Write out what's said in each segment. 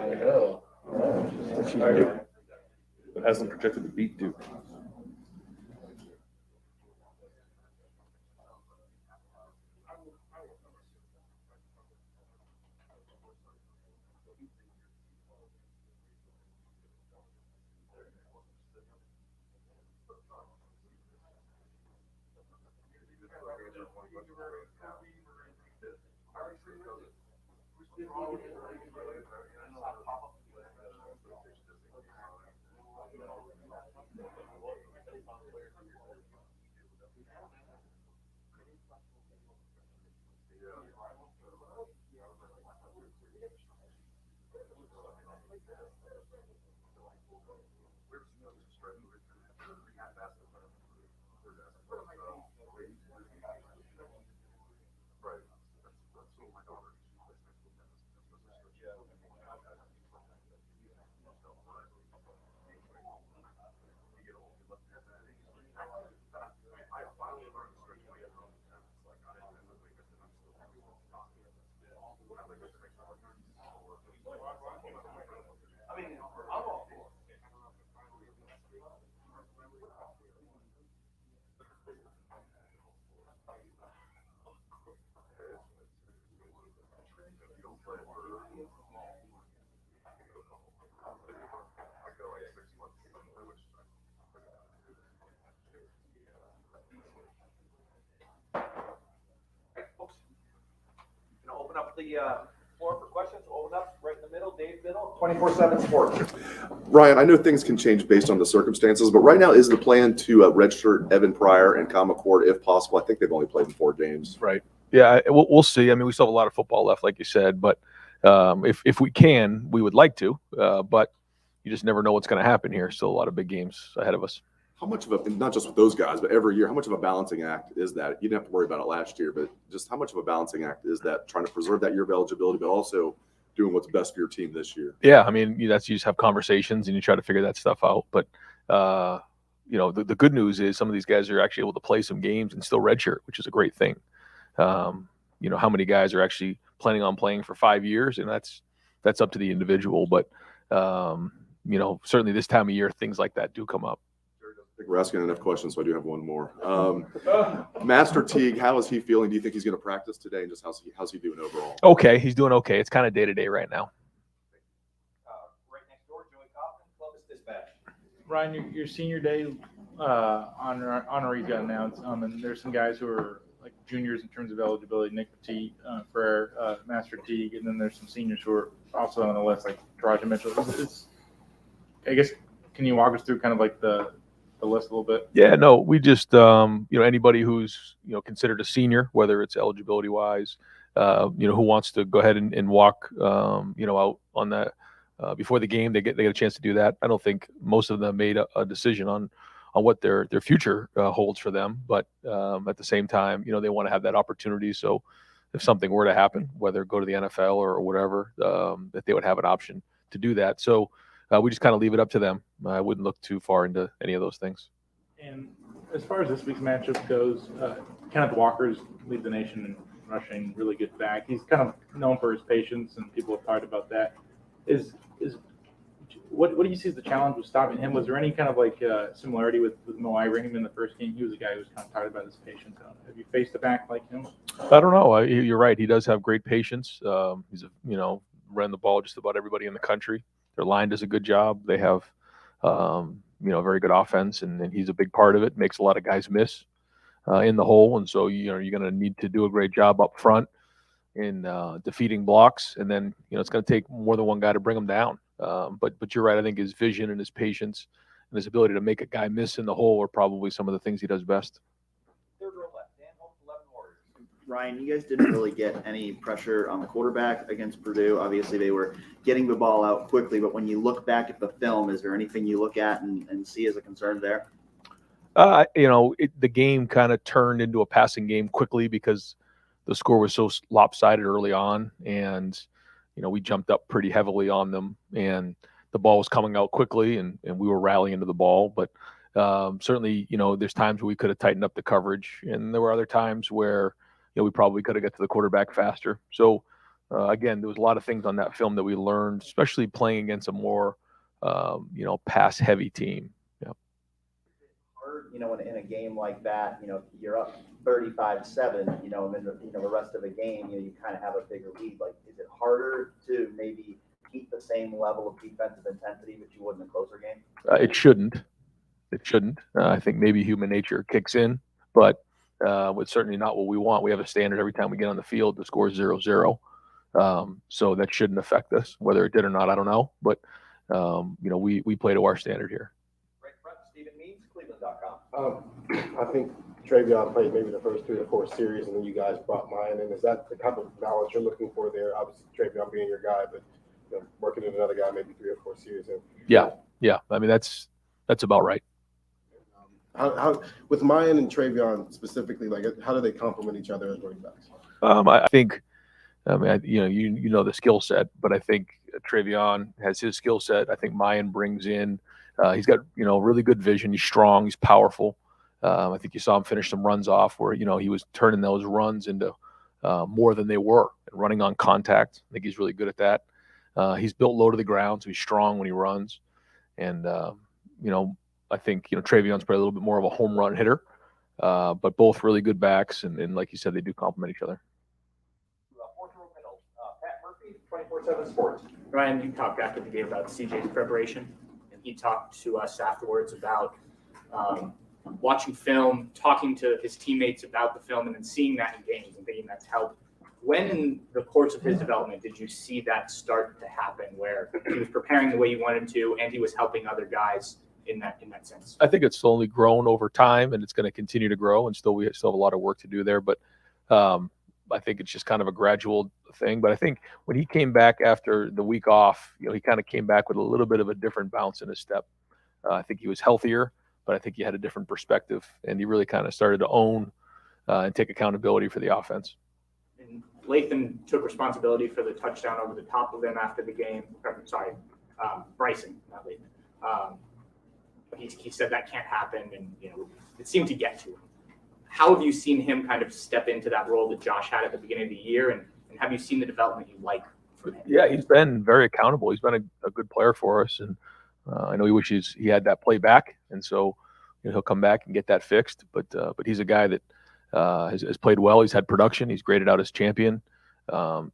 I know. It hasn't projected the beat Duke. Open up the floor for questions. Open up right in the middle, Dave Biddle, 24/7 Sports. Ryan, I know things can change based on the circumstances, but right now is the plan to redshirt Evan Pryor and Kyle McCord if possible? I think they've only played in 4 games. Right. Yeah, we'll see. I mean, we still have a lot of football left, like you said, but if we can, we would like to, but you just never know what's going to happen here. Still a lot of big games ahead of us. How much of a, not just with those guys, but every year, how much of a balancing act is that? You didn't have to worry about it last year, but just how much of a balancing act is that, trying to preserve that year of eligibility, but also doing what's best for your team this year? Yeah, I mean, you just have conversations and you try to figure that stuff out. But, the good news is some of these guys are actually able to play some games and still redshirt, which is a great thing. How many guys are actually planning on playing for 5 years, and that's up to the individual. But, certainly this time of year, things like that do come up. I think we're asking enough questions, so I do have one more. Master Teague, how is he feeling? Do you think he's going to practice today, and just how's he doing overall? Okay, he's doing okay. It's kind of day-to-day right now. Right next door, Joey Kaufman, Columbus Dispatch. Ryan, your senior day honoree got announced, and there's some guys who are like juniors in terms of eligibility, Nick Petit for Master Teague, and then there's some seniors who are also on the list, like Taraja Mitchell. I guess, can you walk us through kind of like the list a little bit? Yeah, no, we just, anybody who's, considered a senior, whether it's eligibility wise, who wants to go ahead and walk, out on that before the game, they get a chance to do that. I don't think most of them made a decision on what their future holds for them, but at the same time, they want to have that opportunity. So if something were to happen, whether go to the NFL or whatever, that they would have an option to do that. So we just kind of leave it up to them. I wouldn't look too far into any of those things. And as far as this week's matchup goes, Kenneth Walker's lead the nation in rushing, really good back. He's kind of known for his patience, and people have talked about that. What do you see as the challenge with stopping him? Was there any kind of like similarity with Mo Ibrahim in the first game? He was a guy who was kind of talked about his patience. Have you faced a back like him? I don't know. You're right. He does have great patience. He's ran the ball just about everybody in the country. Their line does a good job. They have, very good offense, and he's a big part of it. Makes a lot of guys miss in the hole, and so you're going to need to do a great job up front in defeating blocks, and then it's going to take more than one guy to bring them down. But you're right. I think his vision and his patience and his ability to make a guy miss in the hole are probably some of the things he does best. Third row left, Dan Hope, 11 Warriors. Ryan, you guys didn't really get any pressure on the quarterback against Purdue. Obviously, they were getting the ball out quickly, but when you look back at the film, is there anything you look at and see as a concern there? The game kind of turned into a passing game quickly because the score was so lopsided early on, and we jumped up pretty heavily on them, and the ball was coming out quickly, and we were rallying to the ball. But certainly, there's times where we could have tightened up the coverage, and there were other times where we probably could have got to the quarterback faster. So again, there was a lot of things on that film that we learned, especially playing against a more pass-heavy team. Yeah. In a game like that, you're up 35-7, and then the rest of the game, you kind of have a bigger lead. Like, is it harder to maybe keep the same level of defensive intensity that you would in a closer game? It shouldn't. I think maybe human nature kicks in, but it's certainly not what we want. We have a standard every time we get on the field to score 0-0. So that shouldn't affect us. Whether it did or not, I don't know. But we play to our standard here. Right front, Stephen Means, Cleveland.com. I think Travion played maybe the first 3 or 4 series, and then you guys brought Miyan in. Is that the type of balance you're looking for there? Obviously, Travion being your guy, but working with another guy maybe 3 or 4 series. Yeah. I mean, that's about right. How with Miyan and Travion specifically, like how do they complement each other as running backs? I think, the skill set, but I think Travion has his skill set. I think Miyan brings in. He's got really good vision. He's strong. He's powerful. I think you saw him finish some runs off where he was turning those runs into more than they were and running on contact. I think he's really good at that. He's built low to the ground, so he's strong when he runs. And I think Travion's probably a little bit more of a home run hitter, but both really good backs, and like you said, they do complement each other. Fourth row middle, Pat Murphy, 24/7 Sports. Ryan, you talked after the game about CJ's preparation, and he talked to us afterwards about watching film, talking to his teammates about the film, and then seeing that in games and thinking that's helped. When in the course of his development did you see that start to happen, where he was preparing the way you wanted him to, and he was helping other guys in that sense? I think it's slowly grown over time, and it's going to continue to grow, and we still have a lot of work to do there. But I think it's just kind of a gradual thing. But I think when he came back after the week off, he kind of came back with a little bit of a different bounce in his step. I think he was healthier, but I think he had a different perspective, and he really kind of started to own and take accountability for the offense. And Lathan took responsibility for the touchdown over the top of him after the game. Sorry, Bryson, not Lathan. He said that can't happen, and it seemed to get to him. How have you seen him kind of step into that role that Josh had at the beginning of the year, and have you seen the development you like from him? Yeah, he's been very accountable. He's been a good player for us, and I know he wishes he had that play back, and so he'll come back and get that fixed. But he's a guy that has played well. He's had production. He's graded out as champion.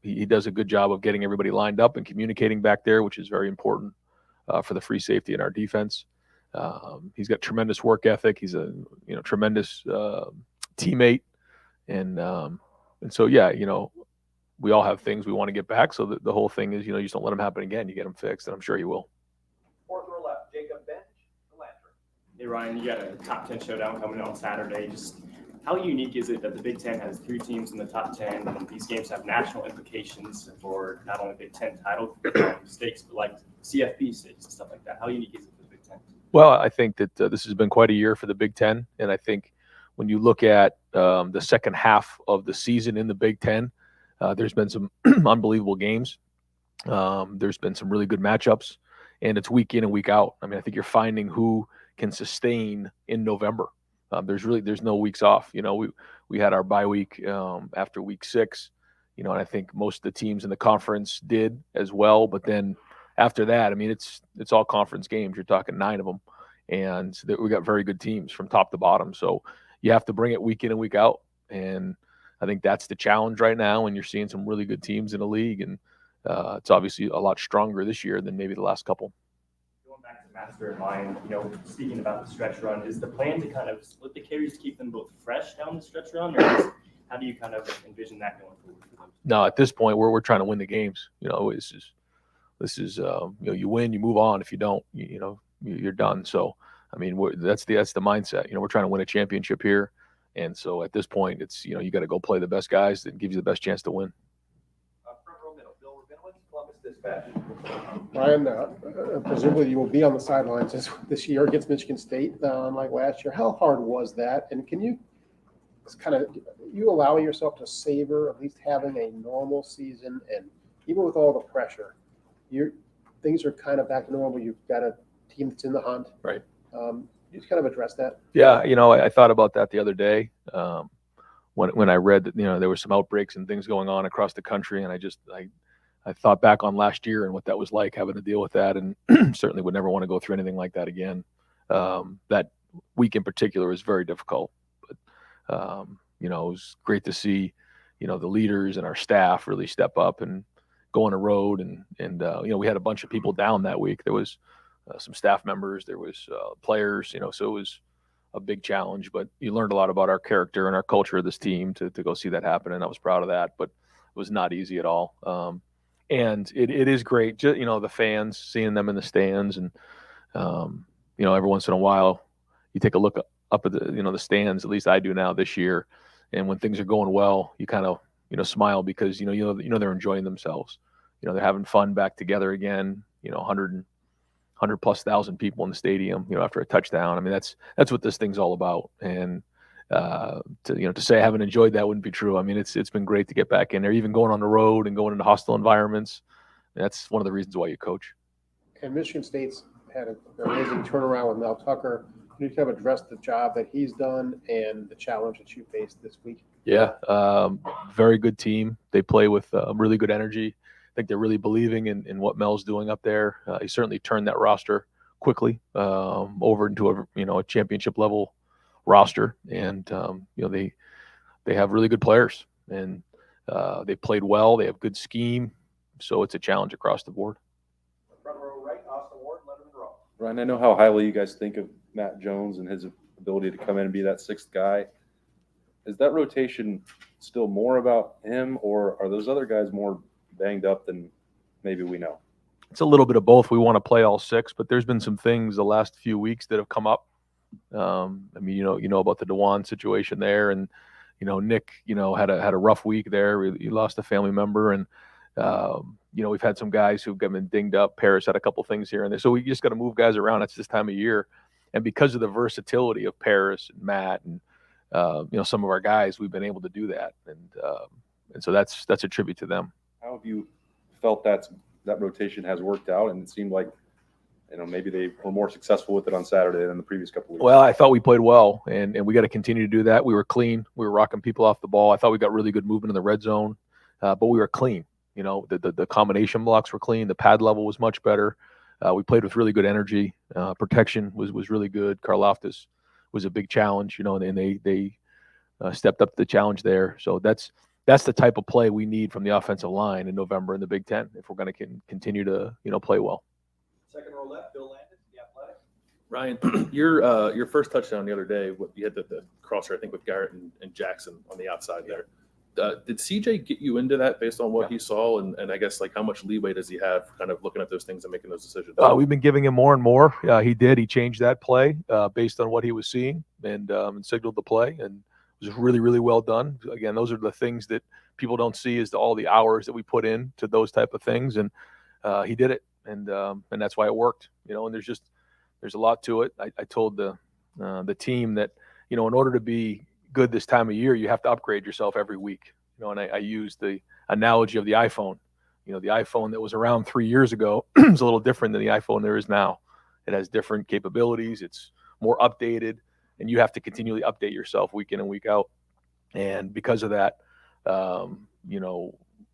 He does a good job of getting everybody lined up and communicating back there, which is very important for the free safety in our defense. He's got tremendous work ethic. He's a tremendous teammate, and so we all have things we want to get back. So the whole thing is you just don't let them happen again. You get them fixed, and I'm sure he will. Fourth row left, Jacob Bench, the Lantern. Hey Ryan, you got a top 10 showdown coming on Saturday. Just how unique is it that the Big Ten has 3 teams in the top 10, and these games have national implications for not only Big Ten title stakes, but like CFP stakes and stuff like that? How unique is it for the Big Ten? Well, I think that this has been quite a year for the Big Ten, and I think when you look at the second half of the season in the Big Ten, there's been some unbelievable games. There's been some really good matchups, and it's week in and week out. I mean, I think you're finding who can sustain in November. There's no weeks off. We had our bye week after week 6, and I think most of the teams in the conference did as well. But then after that, I mean, it's all conference games. You're talking 9 of them, and we got very good teams from top to bottom. So you have to bring it week in and week out, and I think that's the challenge right now. And you're seeing some really good teams in the league, and it's obviously a lot stronger this year than maybe the last couple. Going back to Master in mind, speaking about the stretch run, is the plan to kind of split the carries to keep them both fresh down the stretch run, or how do you kind of envision that going forward for them? No, at this point, we're trying to win the games. This is you win, you move on. If you don't, you're done. So I mean, that's the mindset. We're trying to win a championship here, and so at this point, it's you got to go play the best guys that give you the best chance to win. Front row middle, Bill Rabinowitz, Columbus Dispatch. Ryan, presumably you will be on the sidelines this year against Michigan State, like last year. How hard was that? And can you you allowing yourself to savor at least having a normal season, and even with all the pressure, things are kind of back to normal. You've got a team that's in the hunt, right? You just kind of address that. Yeah, I thought about that the other day when I read that there were some outbreaks and things going on across the country, and I thought back on last year and what that was like, having to deal with that, and certainly would never want to go through anything like that again. That week in particular was very difficult, but it was great to see the leaders and our staff really step up and go on a road, and we had a bunch of people down that week. There was some staff members, there was players, so it was a big challenge, but you learned a lot about our character and our culture of this team to go see that happen, and I was proud of that. But was not easy at all. And it is great, the fans, seeing them in the stands, and every once in a while you take a look up at the stands. At least I do now this year, and when things are going well, you kind of smile because they're enjoying themselves. They're having fun back together again. 100 plus thousand people in the stadium. After a touchdown. I mean, that's what this thing's all about. And to say I haven't enjoyed that wouldn't be true. I mean, it's been great to get back in there, even going on the road and going into hostile environments. That's one of the reasons why you coach. And Michigan State's had an amazing turnaround with Mel Tucker. Can you kind of address the job that he's done and the challenge that you faced this week? Yeah, very good team. They play with really good energy. I think they're really believing in what Mel's doing up there. He certainly turned that roster quickly over into a championship level roster, and they have really good players, and they played well. They have good scheme, so it's a challenge across the board. Front row right, Austin Ward, Letterman row. Ryan, I know how highly you guys think of Matt Jones and his ability to come in and be that sixth guy. Is that rotation still more about him, or are those other guys more banged up than maybe we know? It's a little bit of both. We want to play all six, but there's been some things the last few weeks that have come up. I mean, you know about the DeJuan situation there, and Nick, had a rough week there. He lost a family member, and we've had some guys who've been dinged up. Paris had a couple things here and there, so we just got to move guys around. It's this time of year, and because of the versatility of Paris and Matt and some of our guys, we've been able to do that, and so that's a tribute to them. How have you felt that rotation has worked out? And it seemed like maybe they were more successful with it on Saturday than the previous couple of weeks. Well, I thought we played well, and we got to continue to do that. We were clean. We were rocking people off the ball. I thought we got really good movement in the red zone, but we were clean. The combination blocks were clean. The pad level was much better. We played with really good energy. Protection was really good. Karlaftis was a big challenge, and they stepped up to the challenge there. So that's the type of play we need from the offensive line in November in the Big Ten if we're going to continue to play well. Second row left, Bill Landis, The Athletic. Ryan, your first touchdown the other day, you had the crosser, I think, with Garrett and Jackson on the outside there. Did CJ get you into that based on what he saw? And I guess, how much leeway does he have kind of looking at those things and making those decisions? We've been giving him more and more. He changed that play based on what he was seeing and signaled the play, and it was really, really well done. Again, those are the things that people don't see, is all the hours that we put in to those type of things. And he did it. And that's why it worked, and there's a lot to it. I told the team that, in order to be good this time of year, you have to upgrade yourself every week, and I used the analogy of the iPhone. The iPhone that was around 3 years ago is a little different than the iPhone there is now. It has different capabilities. It's more updated, and you have to continually update yourself week in and week out. And because of that,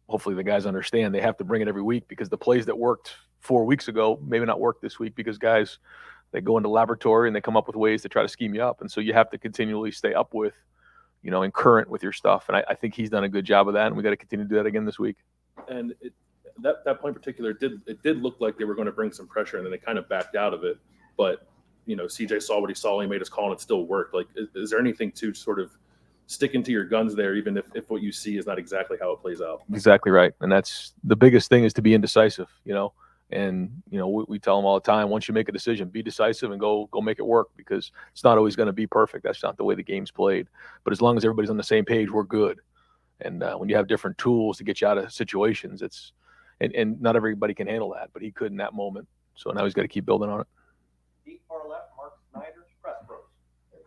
hopefully the guys understand they have to bring it every week, because the plays that worked 4 weeks ago maybe not work this week, because guys, they go into laboratory and they come up with ways to try to scheme you up. And so you have to continually stay up with, and current with your stuff. And I think he's done a good job of that, and we got to continue to do that again this week. And that point in particular, it did look like they were going to bring some pressure, and then they kind of backed out of it. But, CJ saw what he saw, and he made his call, and it still worked. Is there anything to sort of sticking to your guns there, even if what you see is not exactly how it plays out? Exactly right. And that's the biggest thing, is to be indecisive, and, we tell them all the time, once you make a decision, be decisive and go make it work, because it's not always going to be perfect. That's not the way the game's played. But as long as everybody's on the same page, we're good. And when you have different tools to get you out of situations, and not everybody can handle that, but he could in that moment. So now he's got to keep building on it. Deep far left, Mark Snyder, Press Pros.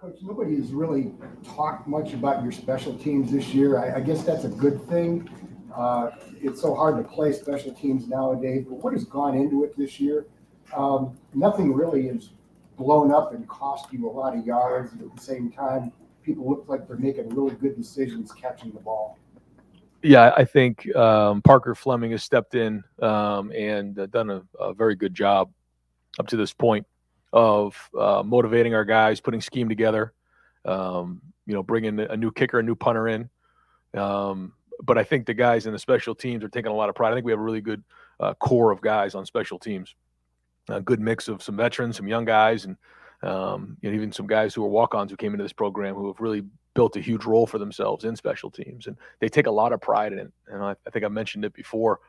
Coach, nobody has really talked much about your special teams this year. I guess that's a good thing. It's so hard to play special teams nowadays, but what has gone into it this year? Nothing really is blown up and cost you a lot of yards. At the same time, people look like they're making really good decisions catching the ball. Yeah, I think Parker Fleming has stepped in and done a very good job up to this point of motivating our guys, putting scheme together, bringing a new kicker, a new punter in. But I think the guys in the special teams are taking a lot of pride. I think we have a really good core of guys on special teams, a good mix of some veterans, some young guys, and even some guys who are walk-ons who came into this program who have really built a huge role for themselves in special teams, and they take a lot of pride in it. And I think I mentioned it before.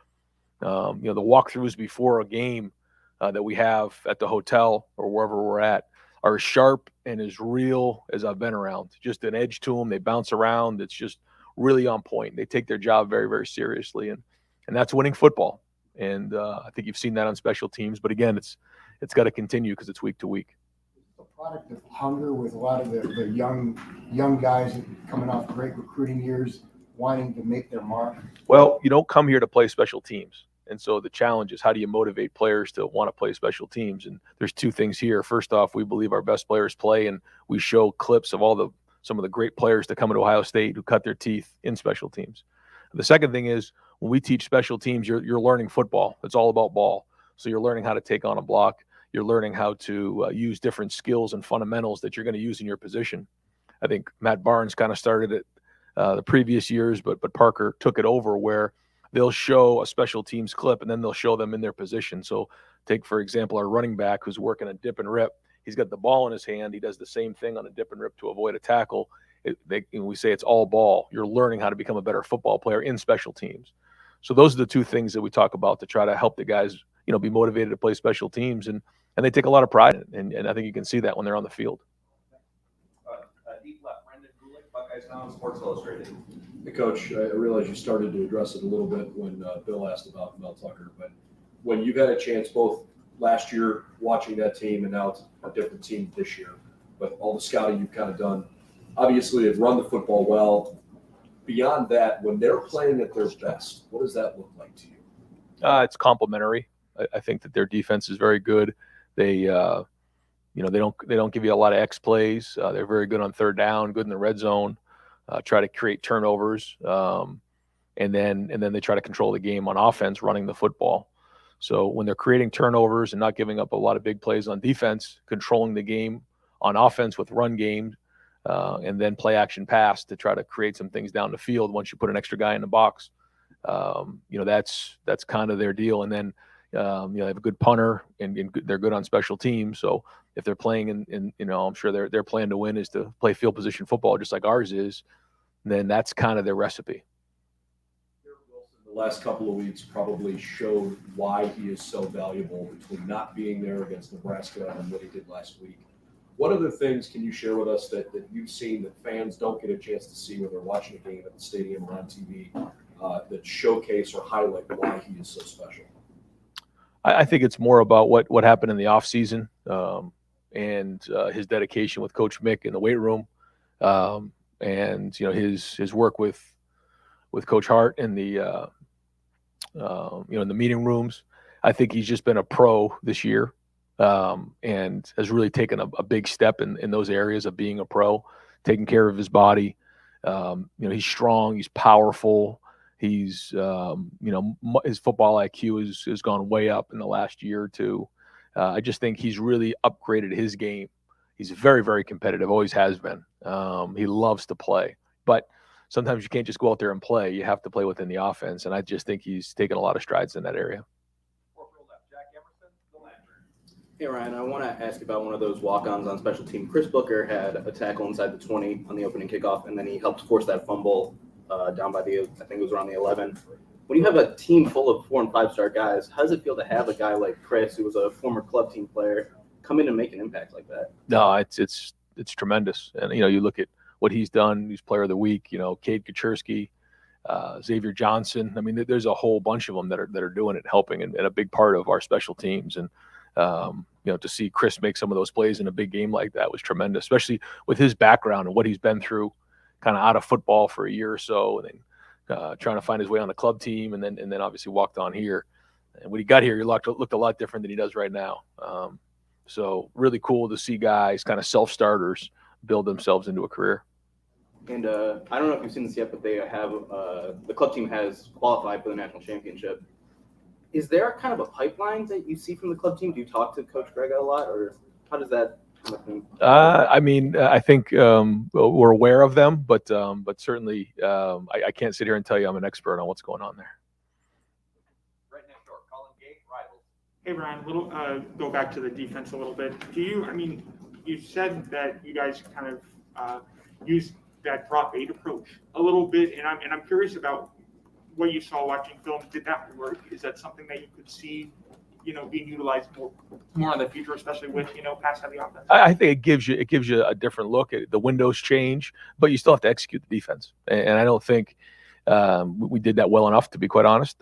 The walkthroughs before a game that we have at the hotel or wherever we're at are as sharp and as real as I've been around. Just an edge to them. They bounce around. It's just really on point. They take their job very, very seriously, and that's winning football. And I think you've seen that on special teams. But again, it's got to continue because it's week to week. A product of hunger with a lot of the young guys coming off great recruiting years, wanting to make their mark. Well, you don't come here to play special teams. And so the challenge is, how do you motivate players to want to play special teams? And there's two things here. First off, we believe our best players play, and we show clips of some of the great players that come into Ohio State who cut their teeth in special teams. The second thing is, when we teach special teams, you're learning football. It's all about ball. So you're learning how to take on a block. You're learning how to use different skills and fundamentals that you're going to use in your position. I think Matt Barnes kind of started it the previous years, but Parker took it over, where they'll show a special teams clip and then they'll show them in their position. So take, for example, our running back who's working a dip and rip. He's got the ball in his hand. He does the same thing on a dip and rip to avoid a tackle. We say it's all ball. You're learning how to become a better football player in special teams. So those are the two things that we talk about to try to help the guys, be motivated to play special teams. And they take a lot of pride in it. And I think you can see that when they're on the field. Deep left, Brendan Gulick, BuckeyesNow, Sports Illustrated. Hey, Coach, I realize you started to address it a little bit when Bill asked about Mel Tucker, but when you've had a chance both last year watching that team and now it's a different team this year, but all the scouting you've kind of done, obviously they've run the football well. Beyond that, when they're playing at their best, what does that look like to you? It's complementary. I think that their defense is very good. They don't give you a lot of X plays. They're very good on third down, good in the red zone. Try to create turnovers, and then they try to control the game on offense, running the football. So when they're creating turnovers and not giving up a lot of big plays on defense, controlling the game on offense with run game, and then play action pass to try to create some things down the field once you put an extra guy in the box. That's kind of their deal. And then they have a good punter, and they're good on special teams. So if they're playing in I'm sure their plan to win is to play field position football just like ours is, then that's kind of their recipe. Garrett Wilson, the last couple of weeks probably showed why he is so valuable between not being there against Nebraska and what he did last week. What other things can you share with us that you've seen that fans don't get a chance to see when they're watching a game at the stadium or on TV that showcase or highlight why he is so special? I think it's more about what happened in the offseason, and his dedication with Coach Mick in the weight room, and his work with Coach Hart in the in the meeting rooms. I think he's just been a pro this year, and has really taken a big step in those areas of being a pro, taking care of his body. He's strong, he's powerful. He's, his football IQ has gone way up in the last year or two. I just think he's really upgraded his game. He's very, very competitive, always has been. He loves to play. But sometimes you can't just go out there and play. You have to play within the offense. And I just think he's taken a lot of strides in that area. Hey, Ryan, I want to ask about one of those walk-ons on special team. Chris Booker had a tackle inside the 20 on the opening kickoff, and then he helped force that fumble down by I think it was around the 11. When you have a team full of 4- and 5-star guys, how does it feel to have a guy like Chris, who was a former club team player, come in and make an impact like that? No, it's tremendous. And, you look at what he's done. He's player of the week, Cade Kaczerski, Xavier Johnson. I mean, there's a whole bunch of them that are doing it, helping, and a big part of our special teams. And, to see Chris make some of those plays in a big game like that was tremendous, especially with his background and what he's been through, kind of out of football for a year or so, and then trying to find his way on the club team, and then obviously walked on here. And when he got here, he looked a lot different than he does right now. So really cool to see guys, kind of self-starters, build themselves into a career. And I don't know if you've seen this yet, but they have the club team has qualified for the national championship. Is there kind of a pipeline that you see from the club team? Do you talk to Coach Greg a lot, or how does that kind of thing? I think we're aware of them, but certainly I can't sit here and tell you I'm an expert on what's going on there. Right next door, Colin Gate, Rivals. Hey, Ryan, go back to the defense a little bit. You said that you guys kind of use that drop 8 approach a little bit, and I'm curious about what you saw watching film. Did that work? Is that something that you could see, being utilized more in the future, especially with, pass heavy offense? I think it gives you a different look. The windows change, but you still have to execute the defense. And I don't think we did that well enough, to be quite honest.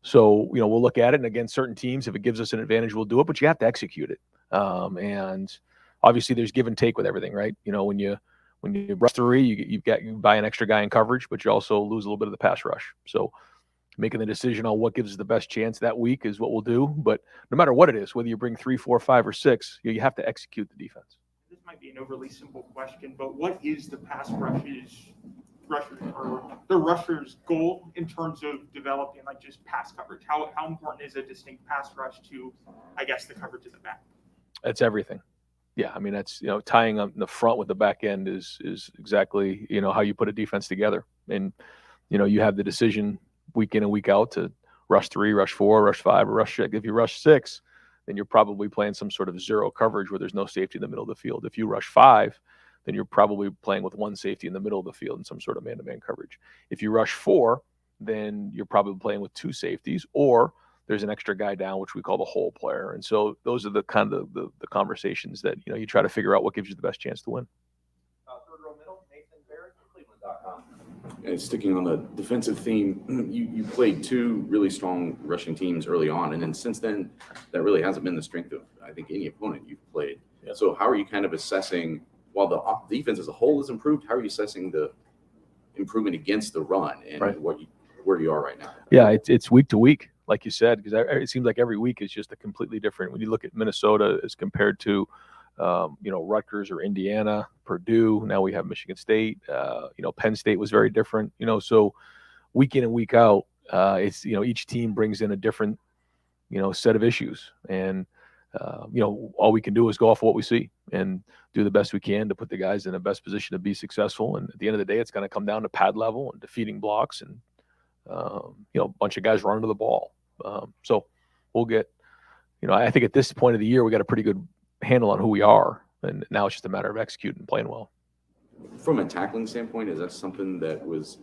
So, we'll look at it. And again, certain teams, if it gives us an advantage, we'll do it, but you have to execute it. And obviously there's give and take with everything, right? When you rush 3, you buy an extra guy in coverage, but you also lose a little bit of the pass rush. So making the decision on what gives us the best chance that week is what we'll do. But no matter what it is, whether you bring 3, 4, 5, or 6, you have to execute the defense. This might be an overly simple question, but what is the pass rushers or the rusher's goal in terms of developing like just pass coverage? How important is a distinct pass rush to, I guess, the coverage at the back? That's everything. Yeah, I mean, that's, tying up the front with the back end is exactly, how you put a defense together. And, you have the decision week in and week out to rush 3, rush 4, rush 5, or rush 6. If you rush 6, then you're probably playing some sort of zero coverage where there's no safety in the middle of the field. If you rush 5, then you're probably playing with 1 safety in the middle of the field and some sort of man-to-man coverage. If you rush 4, then you're probably playing with 2 safeties, or there's an extra guy down, which we call the hole player. And so those are the kind of the conversations that, you try to figure out what gives you the best chance to win. Third row middle, Nathan Barrett, Cleveland.com. And sticking on the defensive theme, you played 2 really strong rushing teams early on, and then since then, that really hasn't been the strength of, I think, any opponent you've played. Yeah. So how are you kind of assessing, while the defense as a whole has improved, how are you assessing the improvement against the run and right. where you are right now? Yeah, it's week to week, like you said, because it seems like every week is just a completely different. When you look at Minnesota as compared to, Rutgers or Indiana, Purdue. Now we have Michigan State. Penn State was very different. So week in and week out, it's each team brings in a different set of issues, and all we can do is go off of what we see and do the best we can to put the guys in the best position to be successful. And at the end of the day, it's going to come down to pad level and defeating blocks and a bunch of guys running to the ball. So we'll get, I think at this point of the year, we got a pretty good handle on who we are. And now it's just a matter of executing and playing well. From a tackling standpoint, is that something that was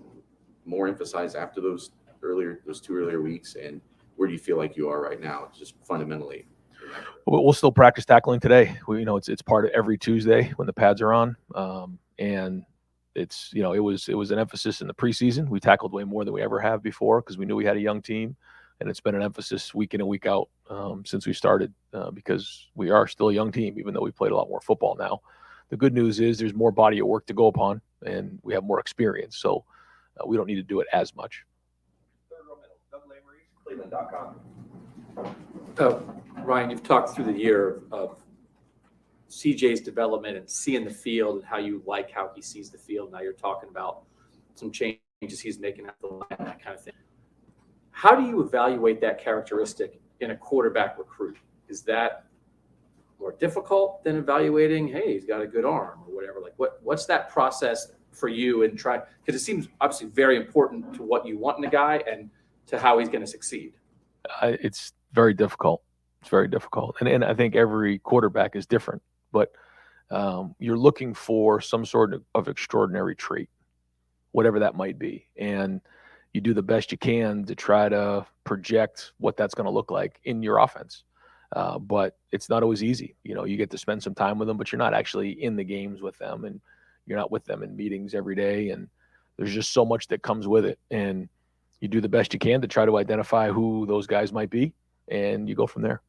more emphasized after those 2 earlier weeks? And where do you feel like you are right now, just fundamentally? We'll still practice tackling today. It's part of every Tuesday when the pads are on. And it's, it was an emphasis in the preseason. We tackled way more than we ever have before because we knew we had a young team. And it's been an emphasis week in and week out since we started because we are still a young team, even though we played a lot more football now. The good news is there's more body of work to go upon, and we have more experience. So we don't need to do it as much. Third row middle, Doug Lamery, Cleveland.com. Ryan, you've talked through the year of CJ's development and seeing the field and how you like how he sees the field. Now you're talking about some changes he's making at the line, that kind of thing. How do you evaluate that characteristic in a quarterback recruit? Is that more difficult than evaluating, hey, he's got a good arm or whatever? Like what's that process for you and try, because it seems obviously very important to what you want in a guy and to how he's going to succeed. It's very difficult. It's very difficult. And I think every quarterback is different, but you're looking for some sort of extraordinary trait, whatever that might be. And you do the best you can to try to project what that's going to look like in your offense. But it's not always easy. You get to spend some time with them, but you're not actually in the games with them, and you're not with them in meetings every day. And there's just so much that comes with it. And you do the best you can to try to identify who those guys might be, and you go from there.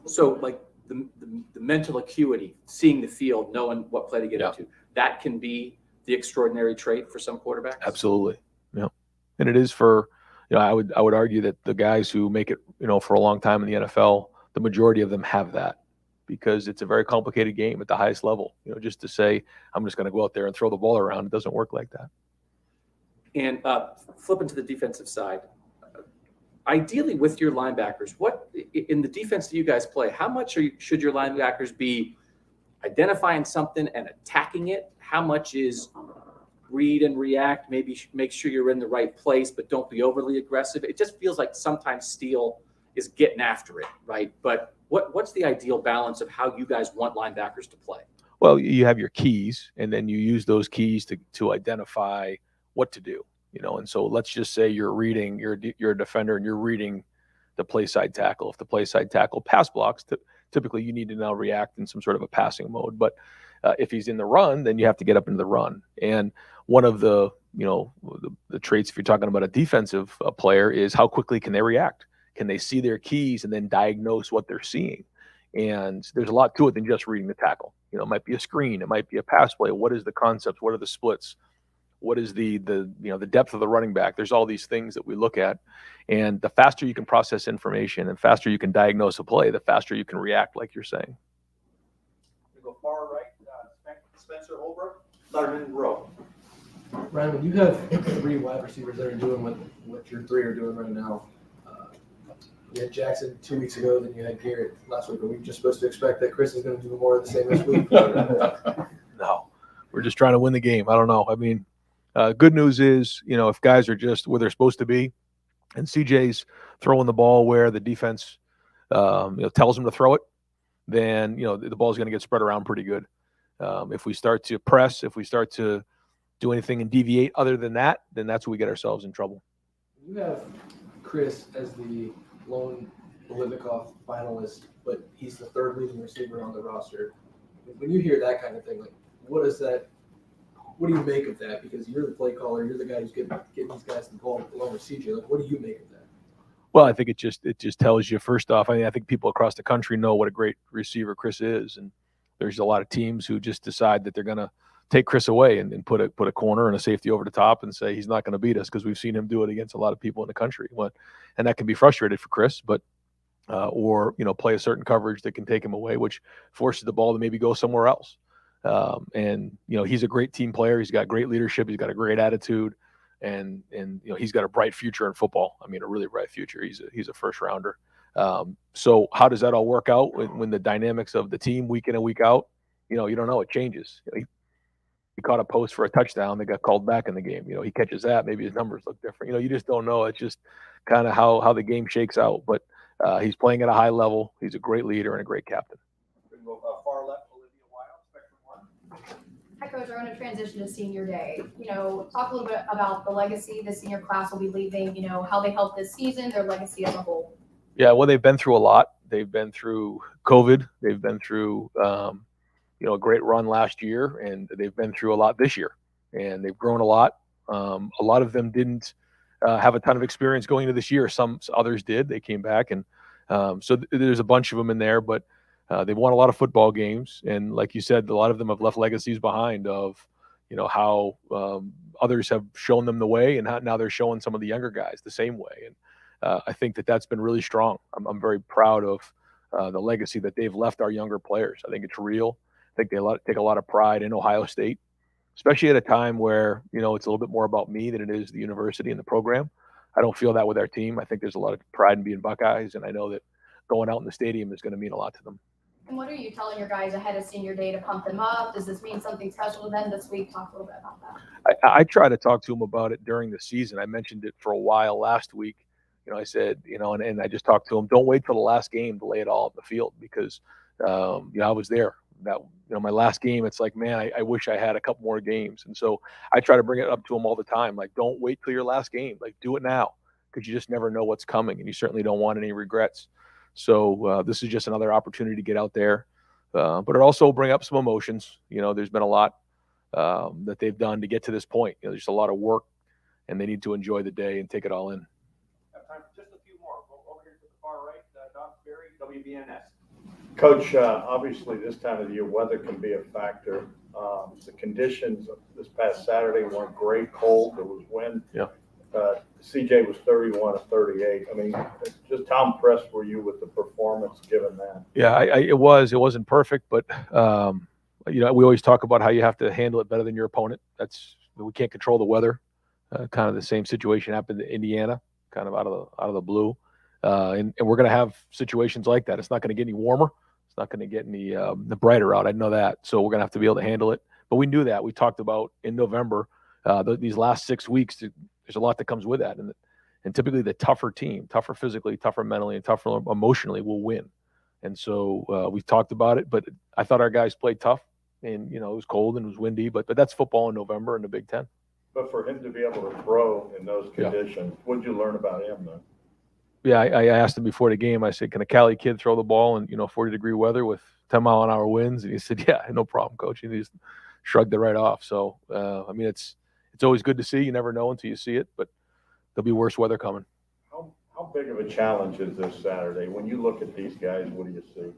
So like the mental acuity, seeing the field, knowing what play to get into, that can be the extraordinary trait for some quarterbacks? Absolutely. Yeah. And it is for, I would argue that the guys who make it, for a long time in the NFL, the majority of them have that, because it's a very complicated game at the highest level. Just to say, I'm just going to go out there and throw the ball around, it doesn't work like that. And flipping to the defensive side, ideally with your linebackers, what in the defense that you guys play, how much should your linebackers be identifying something and attacking it? How much is read and react, maybe make sure you're in the right place, but don't be overly aggressive? It just feels like sometimes Steele is getting after it, right? But what's the ideal balance of how you guys want linebackers to play? Well, you have your keys, and then you use those keys to identify what to do. And so let's just say you're a defender and you're reading the play side tackle. If the play side tackle pass blocks, typically you need to now react in some sort of a passing mode. But if he's in the run, then you have to get up into the run. And one of the traits, if you're talking about a defensive player, is how quickly can they react? Can they see their keys and then diagnose what they're seeing? And there's a lot to it than just reading the tackle. It might be a screen, it might be a pass play. What is the concept? What are the splits? What is the depth of the running back? There's all these things that we look at, and the faster you can process information and faster you can diagnose a play, the faster you can react, like you're saying. We go far right, Spencer Holbrook, starting in row. Ryan, when you have 3 wide receivers that are doing what your 3 are doing right now, you had Jackson 2 weeks ago, then you had Garrett last week. Are we just supposed to expect that Chris is going to do more of the same this week? No, we're just trying to win the game. I don't know. I mean, good news is, if guys are just where they're supposed to be, and CJ's throwing the ball where the defense, tells him to throw it, then the ball's going to get spread around pretty good. If we start to press, if we start to do anything and deviate other than that, then that's where we get ourselves in trouble. You have Chris as the lone Bolivikoff finalist, but he's the 3rd leading receiver on the roster. When you hear that kind of thing, like, what do you make of that? Because you're the play caller, you're the guy who's getting these guys the ball along with CJ. Like, what do you make of that? Well, I think it just tells you, first off, I think people across the country know what a great receiver Chris is, and there's a lot of teams who just decide that they're going to take Chris away and put a corner and a safety over the top and say he's not going to beat us, because we've seen him do it against a lot of people in the country. And that can be frustrated for Chris, but or play a certain coverage that can take him away, which forces the ball to maybe go somewhere else. And he's a great team player. He's got great leadership. He's got a great attitude, and he's got a bright future in football. I mean, a really bright future. He's a first rounder. So how does that all work out when the dynamics of the team week in and week out? You don't know. It changes. He caught a post for a touchdown that got called back in the game. He catches that, maybe his numbers look different. You just don't know. It's just kind of how the game shakes out. But he's playing at a high level. He's a great leader and a great captain. We go far left, Olivia Wild, Spectrum 1. Hi, Coach. I want to transition to senior day. Talk a little bit about the legacy the senior class will be leaving, how they helped this season, their legacy as a whole. Yeah, well, they've been through a lot. They've been through COVID. They've been through a great run last year, and they've been through a lot this year, and they've grown a lot. A lot of them didn't have a ton of experience going into this year. Some others did. They came back, and so there's a bunch of them in there, but they've won a lot of football games. And like you said, a lot of them have left legacies behind of, how others have shown them the way, and how now they're showing some of the younger guys the same way. And I think that's been really strong. I'm very proud of the legacy that they've left our younger players. I think it's real. I think they take a lot of pride in Ohio State, especially at a time where, it's a little bit more about me than it is the university and the program. I don't feel that with our team. I think there's a lot of pride in being Buckeyes, and I know that going out in the stadium is going to mean a lot to them. And what are you telling your guys ahead of senior day to pump them up? Does this mean something special to them this week? Talk a little bit about that. I try to talk to them about it during the season. I mentioned it for a while last week. I said, and I just talked to them, don't wait till the last game to lay it all on the field, because, I was there. That my last game, it's like, man, I wish I had a couple more games. And so I try to bring it up to them all the time. Like, don't wait till your last game. Like, do it now, because you just never know what's coming, and you certainly don't want any regrets. So this is just another opportunity to get out there. But it also bring up some emotions. There's been a lot that they've done to get to this point. There's a lot of work, and they need to enjoy the day and take it all in. Have time for just a few more. Over here to the far right, Don Sperry, WBNS. Coach, obviously this time of the year, weather can be a factor. The conditions this past Saturday weren't great. Cold. There was wind. Yeah. CJ was 31 of 38. I mean, just how impressed were you with the performance given that? Yeah, it wasn't perfect, but we always talk about how you have to handle it better than your opponent. We can't control the weather. Kind of the same situation happened in Indiana, kind of out of the blue. And we're going to have situations like that. It's not going to get any warmer. It's not going to get any brighter out. I know that. So we're going to have to be able to handle it. But we knew that. We talked about in November, these last 6 weeks, there's a lot that comes with that. And typically the tougher team, tougher physically, tougher mentally, and tougher emotionally will win. And so we've talked about it. But I thought our guys played tough. and it was cold and it was windy, but that's football in November in the Big Ten. But for him to be able to throw in those Yeah. conditions, what'd you learn about him then? Yeah, I asked him before the game. I said, "Can a Cali kid throw the ball in 40-degree weather with 10-mile-an-hour winds?" And he said, "Yeah, no problem, coach." And he just shrugged it right off. So I mean, it's always good to see. You never know until you see it, but there'll be worse weather coming. How big of a challenge is this Saturday? When you look at these guys, what do you see?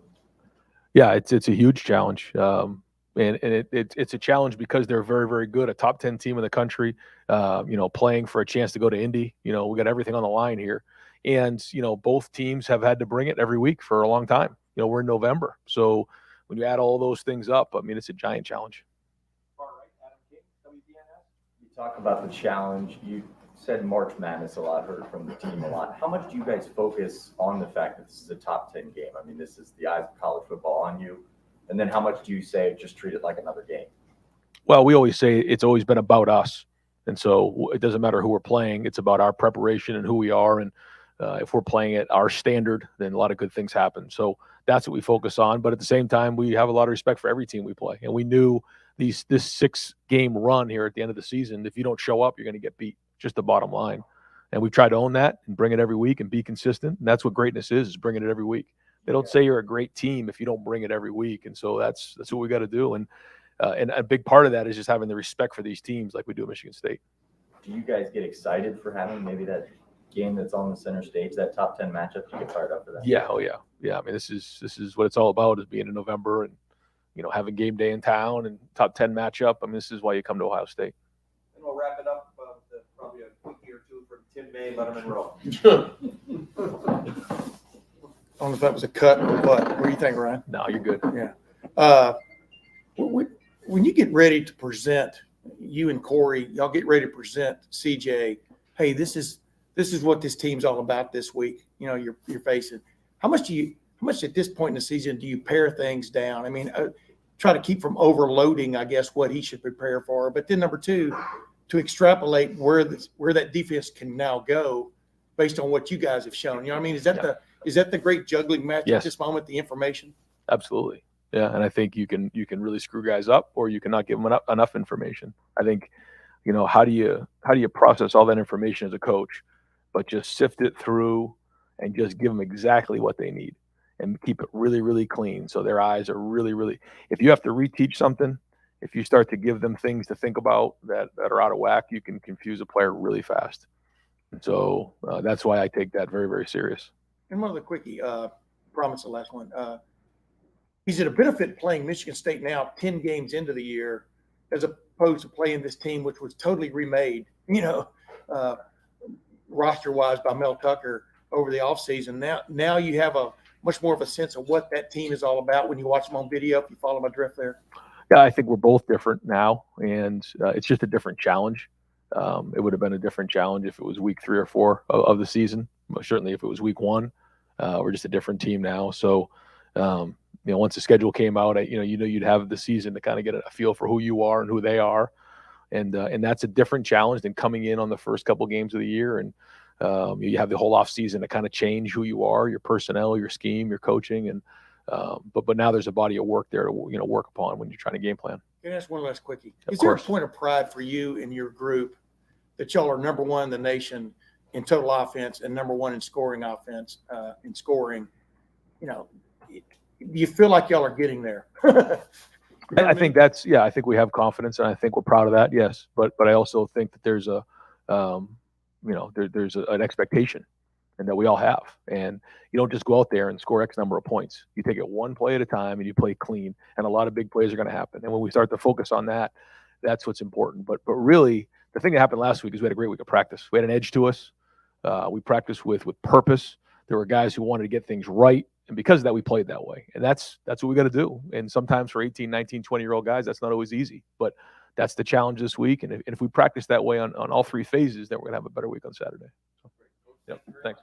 Yeah, it's a huge challenge, and it's a challenge because they're very, very good, a top 10 team in the country. Playing for a chance to go to Indy. We got everything on the line here, and both teams have had to bring it every week for a long time. We're in November, so when you add all those things up, I mean, it's a giant challenge. You talk about the challenge. You said March Madness a lot, heard from the team a lot. How much do you guys focus on the fact that this is a top 10 game? I mean, this is the eyes of college football on you. And then how much do you say just treat it like another game? Well, we always say it's always been about us. And so it doesn't matter who we're playing. It's about our preparation and who we are. And if we're playing at our standard, then a lot of good things happen. So that's what we focus on. But at the same time, we have a lot of respect for every team we play. And we knew this 6-game run here at the end of the season, if you don't show up, you're going to get beat. Just the bottom line. And we've tried to own that and bring it every week and be consistent. And that's what greatness is bringing it every week. They don't say you're a great team if you don't bring it every week. And so that's what we got to do. And a big part of that is just having the respect for these teams like we do at Michigan State. Do you guys get excited for having maybe that game that's on the center stage, that top 10 matchup? Do you get fired up for that? Yeah. Oh yeah. Yeah. I mean, this is what it's all about, is being in November and, having game day in town and top 10 matchup. I mean, this is why you come to Ohio State. And we'll wrap it up with probably a quickie or two from Tim May, Letterman Row. I don't know if that was a cut or what. What do you think, Ryan? No, you're good. Yeah. When you get ready to present, you and Corey, y'all get ready to present CJ, hey, this is what this team's all about this week. You're facing. How much at this point in the season do you pare things down? I mean, try to keep from overloading, I guess, what he should prepare for. But then number two, to extrapolate where that defense can now go based on what you guys have shown. You know what I mean? Is that the great juggling match Yes. at this moment, the information? Absolutely. Yeah. And I think you can really screw guys up, or you cannot give them enough information. I think, how do you process all that information as a coach, but just sift it through and just give them exactly what they need and keep it really, really clean. So their eyes are really, really, if you have to reteach something, if you start to give them things to think about that are out of whack, you can confuse a player really fast. And so that's why I take that very, very serious. And one other quickie, promise the last one. He's at a benefit playing Michigan State now 10 games into the year, as opposed to playing this team, which was totally remade, roster-wise by Mel Tucker over the offseason. Now you have a much more of a sense of what that team is all about when you watch them on video, if you follow my drift there. Yeah, I think we're both different now, and it's just a different challenge. It would have been a different challenge if it was week 3 or 4 of the season. But certainly if it was week 1, we're just a different team now. So, once the schedule came out, you'd have the season to kind of get a feel for who you are and who they are. And that's a different challenge than coming in on the first couple games of the year. And you have the whole off season to kind of change who you are, your personnel, your scheme, your coaching. And but now there's a body of work there to work upon when you're trying to game plan. Can I ask one last quickie? Of Is there a course. point of pride for you and your group that y'all are number one in the nation in total offense and number one in scoring offense, in scoring? Do you feel like y'all are getting there? I think I think we have confidence, and I think we're proud of that. Yes, but I also think that there's there's an expectation, and that we all have. And you don't just go out there and score X number of points. You take it one play at a time, and you play clean. And a lot of big plays are going to happen. And when we start to focus on that, that's what's important. But really, the thing that happened last week is we had a great week of practice. We had an edge to us. We practiced with purpose. There were guys who wanted to get things right. And because of that, we played that way. And that's what we got to do. And sometimes for 18, 19, 20-year-old guys, that's not always easy. But that's the challenge this week. And if we practice that way on all 3 phases, then we're going to have a better week on Saturday. So, yep, thanks.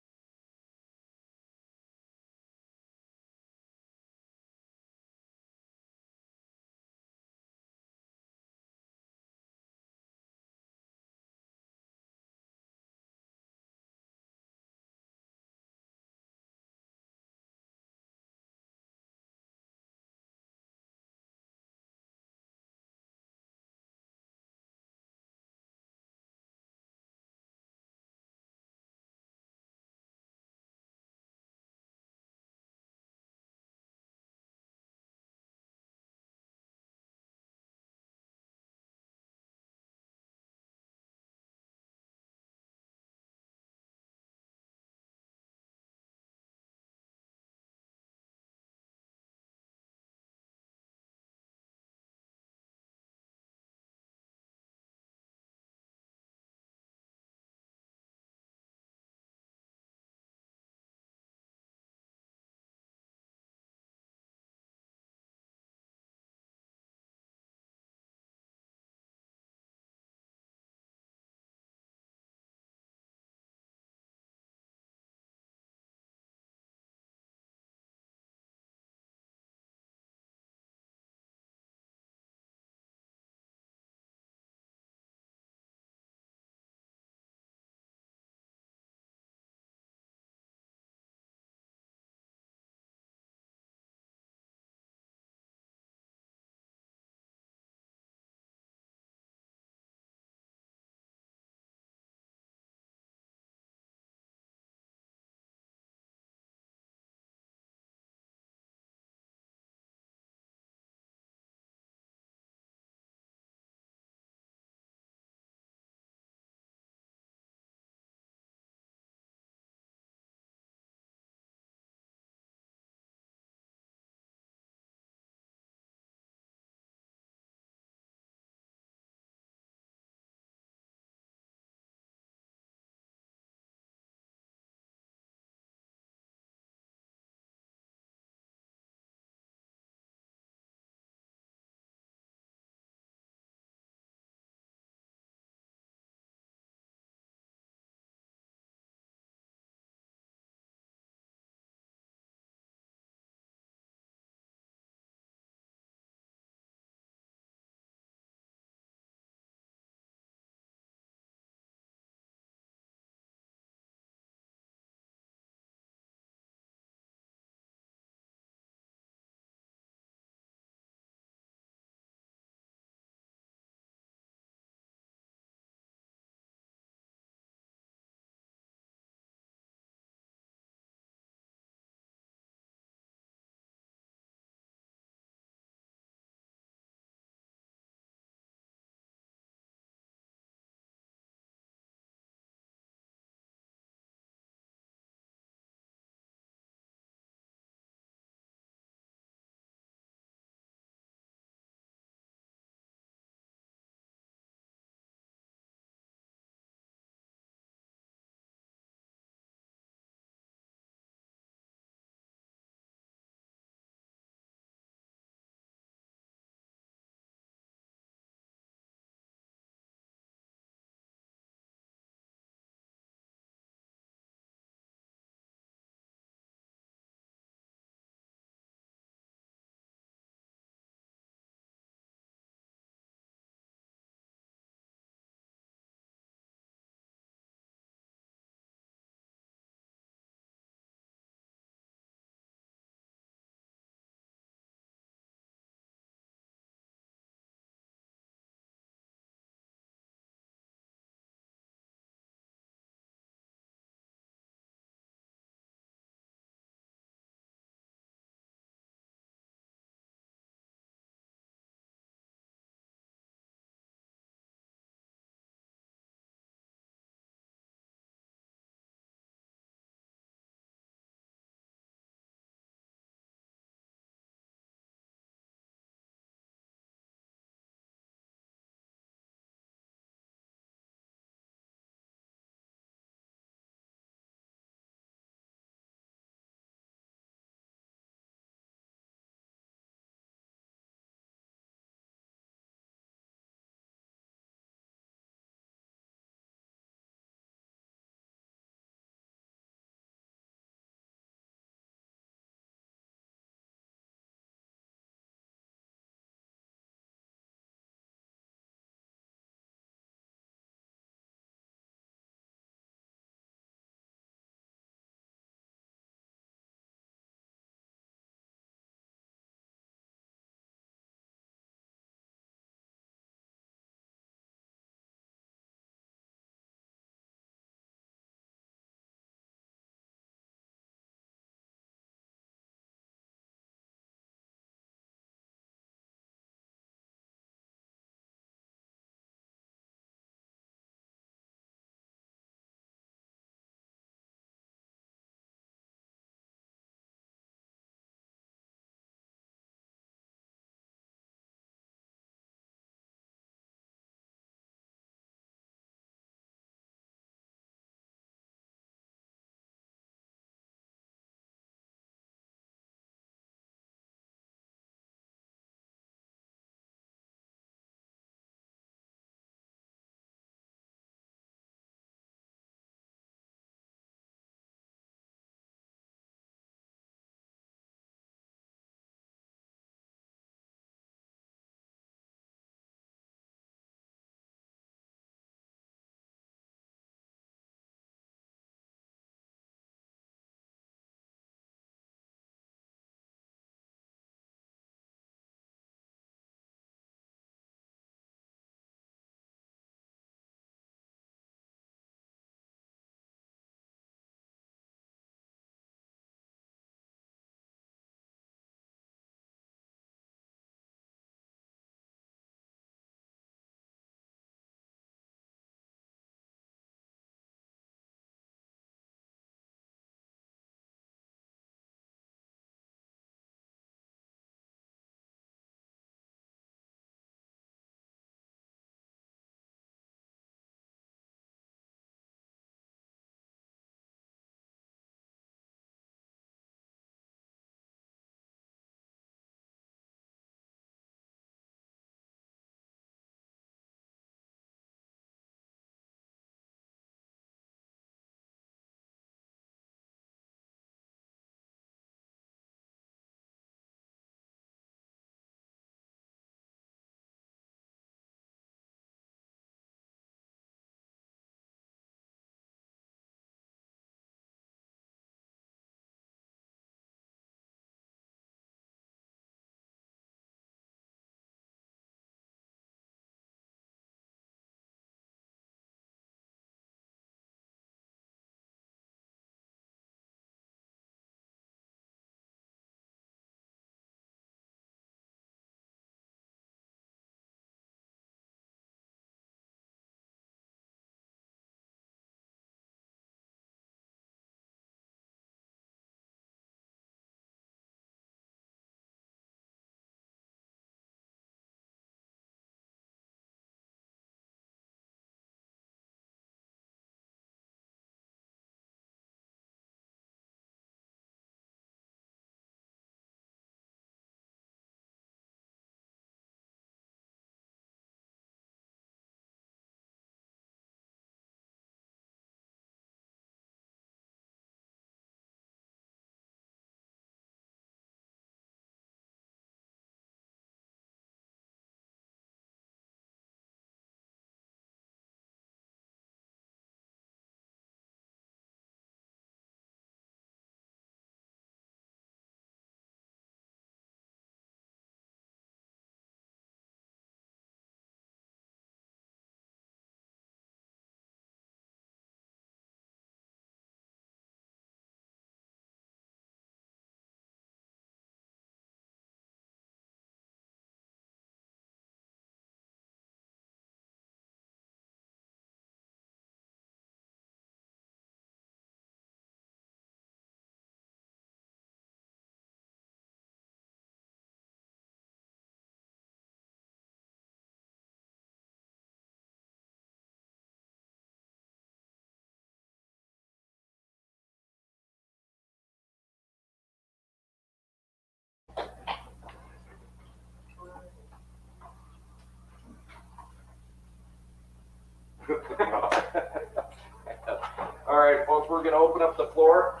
All right, folks, we're gonna open up the floor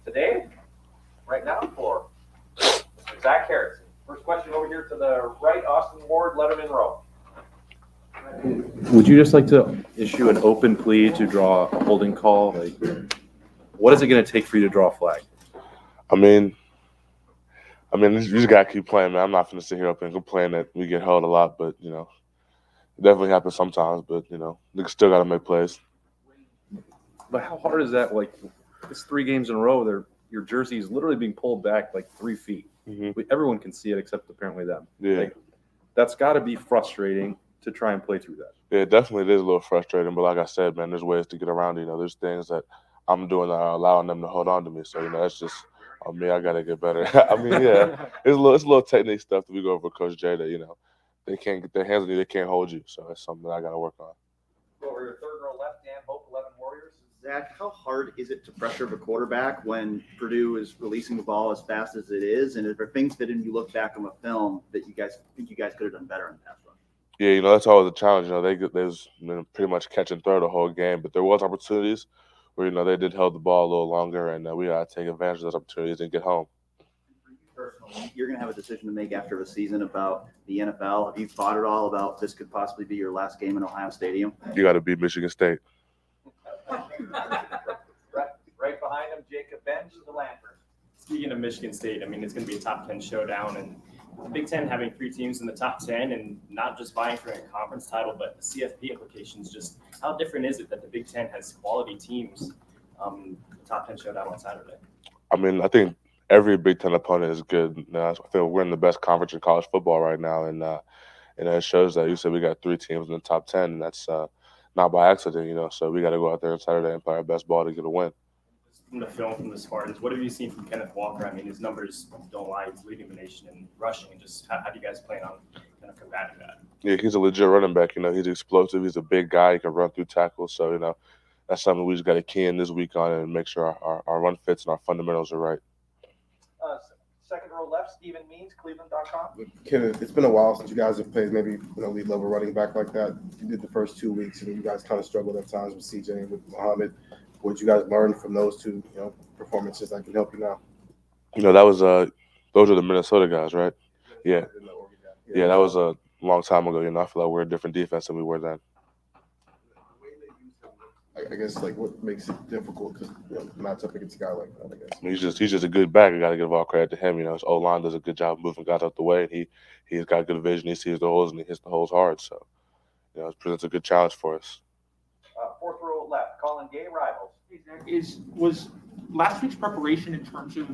today, right now, for Zach Harrison. First question over here to the right, Austin Ward, Letterman Row. Would you just like to issue an open plea to draw a holding call? Like, what is it going to take for you to draw a flag? I mean, you just gotta keep playing, man. I'm not gonna sit here up and complain that we get held a lot, but it definitely happens sometimes. But niggas still gotta make plays. But how hard is that? Like, it's 3 games in a row. Your jersey is literally being pulled back like 3 feet. Mm-hmm. Everyone can see it except apparently them. Yeah, like, that's got to be frustrating to try and play through that. Yeah, definitely it is a little frustrating. But like I said, man, there's ways to get around it. There's things that I'm doing that are allowing them to hold on to me. So that's just on me. I gotta get better. I mean, yeah, it's a little technique stuff that we go over with Coach Jay that they can't get their hands on you, they can't hold you. So that's something that I gotta work on. Go over your third row left, Dan Hope, 11 Warriors. Zach, how hard is it to pressure the quarterback when Purdue is releasing the ball as fast as it is? And are there things that, when you look back on the film, that you guys think you guys could have done better in the pass rush? Yeah, that's always a challenge. They was pretty much catch and throw the whole game, but there was opportunities where they did hold the ball a little longer, and we got to take advantage of those opportunities and get home. Personally, you're going to have a decision to make after the season about the NFL. Have you thought at all about this could possibly be your last game in Ohio Stadium? You got to beat Michigan State. Right behind him, Jacob Bench, the Lantern. Speaking of Michigan State, it's going to be a top 10 showdown, and the Big Ten having 3 teams in the top 10 and not just vying for a conference title, but the CFP implications. Just how different is it that the Big Ten has quality teams, the top 10 showdown on Saturday? I think every Big Ten opponent is good. I feel we're in the best conference in college football right now, and it shows that. You said we got 3 teams in the top 10, and that's not by accident, So we got to go out there on Saturday and play our best ball to get a win. From the film from the Spartans, what have you seen from Kenneth Walker? His numbers don't lie. He's leading the nation in rushing. And just how do you guys plan on kind of combating that? Yeah, he's a legit running back. He's explosive. He's a big guy. He can run through tackles. So, that's something we just got to key in this week on and make sure our run fits and our fundamentals are right. Second row left, Stephen Means, Cleveland.com. Kenneth, it's been a while since you guys have played maybe lead level running back like that. You did the first 2 weeks, and you guys kind of struggled at times with CJ and with Muhammad. What you guys learned from those 2 performances that can help you now? That was those are the Minnesota guys, right? Yeah, that was a long time ago. I feel like we're a different defense than we were then. I guess what makes it difficult to match up against a guy like that. I guess He's just a good back. I got to give all credit to him. His O-line does a good job moving guys out the way, and he's got good vision. He sees the holes and he hits the holes hard. So it presents a good challenge for us. Fourth row left, Colin Gay, Rivals. Was last week's preparation in terms of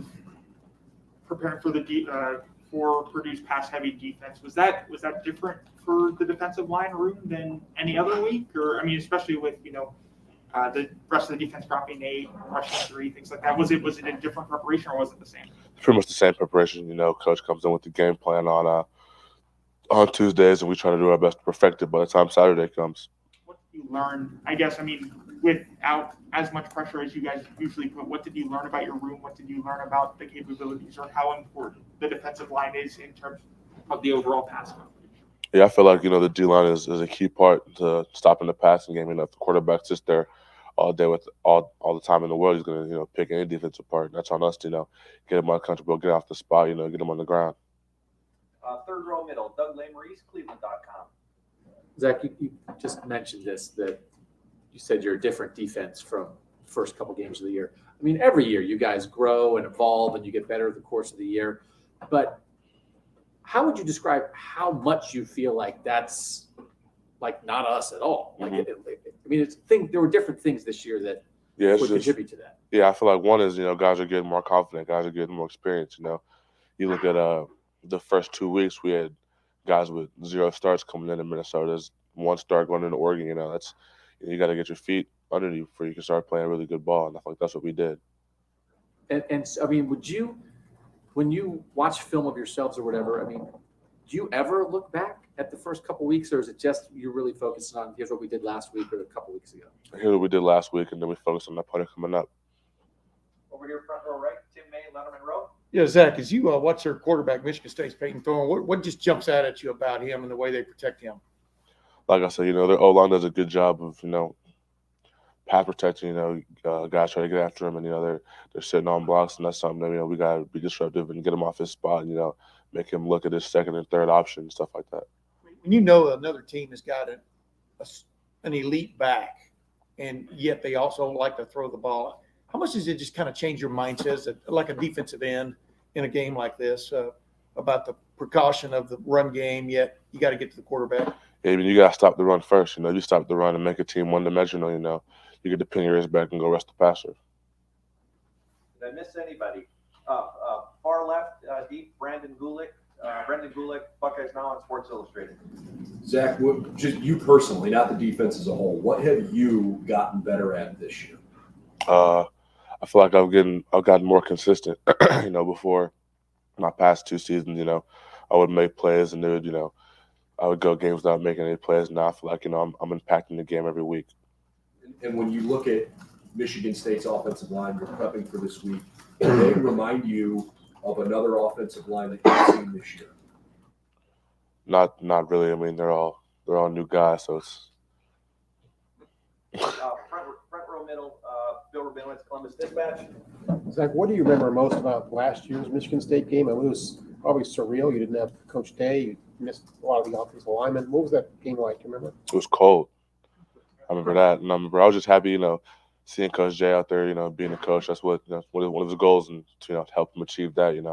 preparing for for Purdue's pass-heavy defense, was that different for the defensive line room than any other week? Or especially with the rest of the defense dropping 8, rushing 3, things like that. Was it a different preparation or was it the same? Pretty much the same preparation. Coach comes in with the game plan on Tuesdays, and we try to do our best to perfect it by the time Saturday comes. What did you learn? I guess, without as much pressure as you guys usually put, what did you learn about your room? What did you learn about the capabilities or how important the defensive line is in terms of the overall pass coverage? Yeah, I feel like, the D-line is a key part to stopping the passing game. If the quarterback sits there all day with all the time in the world, he's going to, pick any defense apart. That's on us to, get him uncomfortable, get off the spot, get him on the ground. Third row middle, Doug Lesmerises, Cleveland.com. Zach, you just mentioned this, that you said you're a different defense from the first couple games of the year. Every year you guys grow and evolve and you get better over the course of the year. But how would you describe how much you feel like that's not us at all? There were different things this year that would contribute to that. Yeah, I feel like one is, guys are getting more confident. Guys are getting more experience, You look at the first 2 weeks, we had guys with 0 starts coming in Minnesota. There's 1 start going into Oregon. That's you got to get your feet under you before you can start playing really good ball. And I feel like that's what we did. And would you, when you watch film of yourselves or whatever, do you ever look back at the first couple weeks, or is it just you're really focusing on here's what we did last week or a couple weeks ago? Here's what we did last week, and then we focus on the opponent coming up. Over here, front row right, Tim May, Letterman Row. Yeah, Zach, as you watch their quarterback, Michigan State's Peyton Thorne, what just jumps out at you about him and the way they protect him? like I said, their O-line does a good job of, pass protecting, guys try to get after him, and, they're sitting on blocks, and that's something that, we got to be disruptive and get him off his spot and, make him look at his second and third option, stuff like that. When another team has got an elite back, and yet they also like to throw the ball, how much does it just kind of change your mindset, like a defensive end in a game like this, about the precaution of the run game, yet you got to get to the quarterback? Yeah, I mean, you got to stop the run first. You stop the run and make a team one-dimensional, you get to pin your ears back and go rest the passer. Did I miss anybody? Far left, deep, Brendan Gulick, BuckeyesNow on Sports Illustrated. Zach, just you personally, not the defense as a whole, what have you gotten better at this year? I feel like I've gotten more consistent. Before my past 2 seasons, I would make plays and I would go games without making any plays. Now I feel like I'm impacting the game every week. And when you look at Michigan State's offensive line, you're prepping for this week, do they remind you of another offensive line that you've seen this year? Not really. I mean, they're all new guys, so it's. Front row middle, Bill Rabinowitz, Columbus Dispatch. Zach, what do you remember most about last year's Michigan State game? I mean, it was probably surreal. You didn't have Coach Day. You missed a lot of the offensive linemen. What was that game like? Do you remember? It was cold. I remember that, and I was just happy, seeing Coach Jay out there, being a coach. That's what one of his goals, and to help him achieve that, it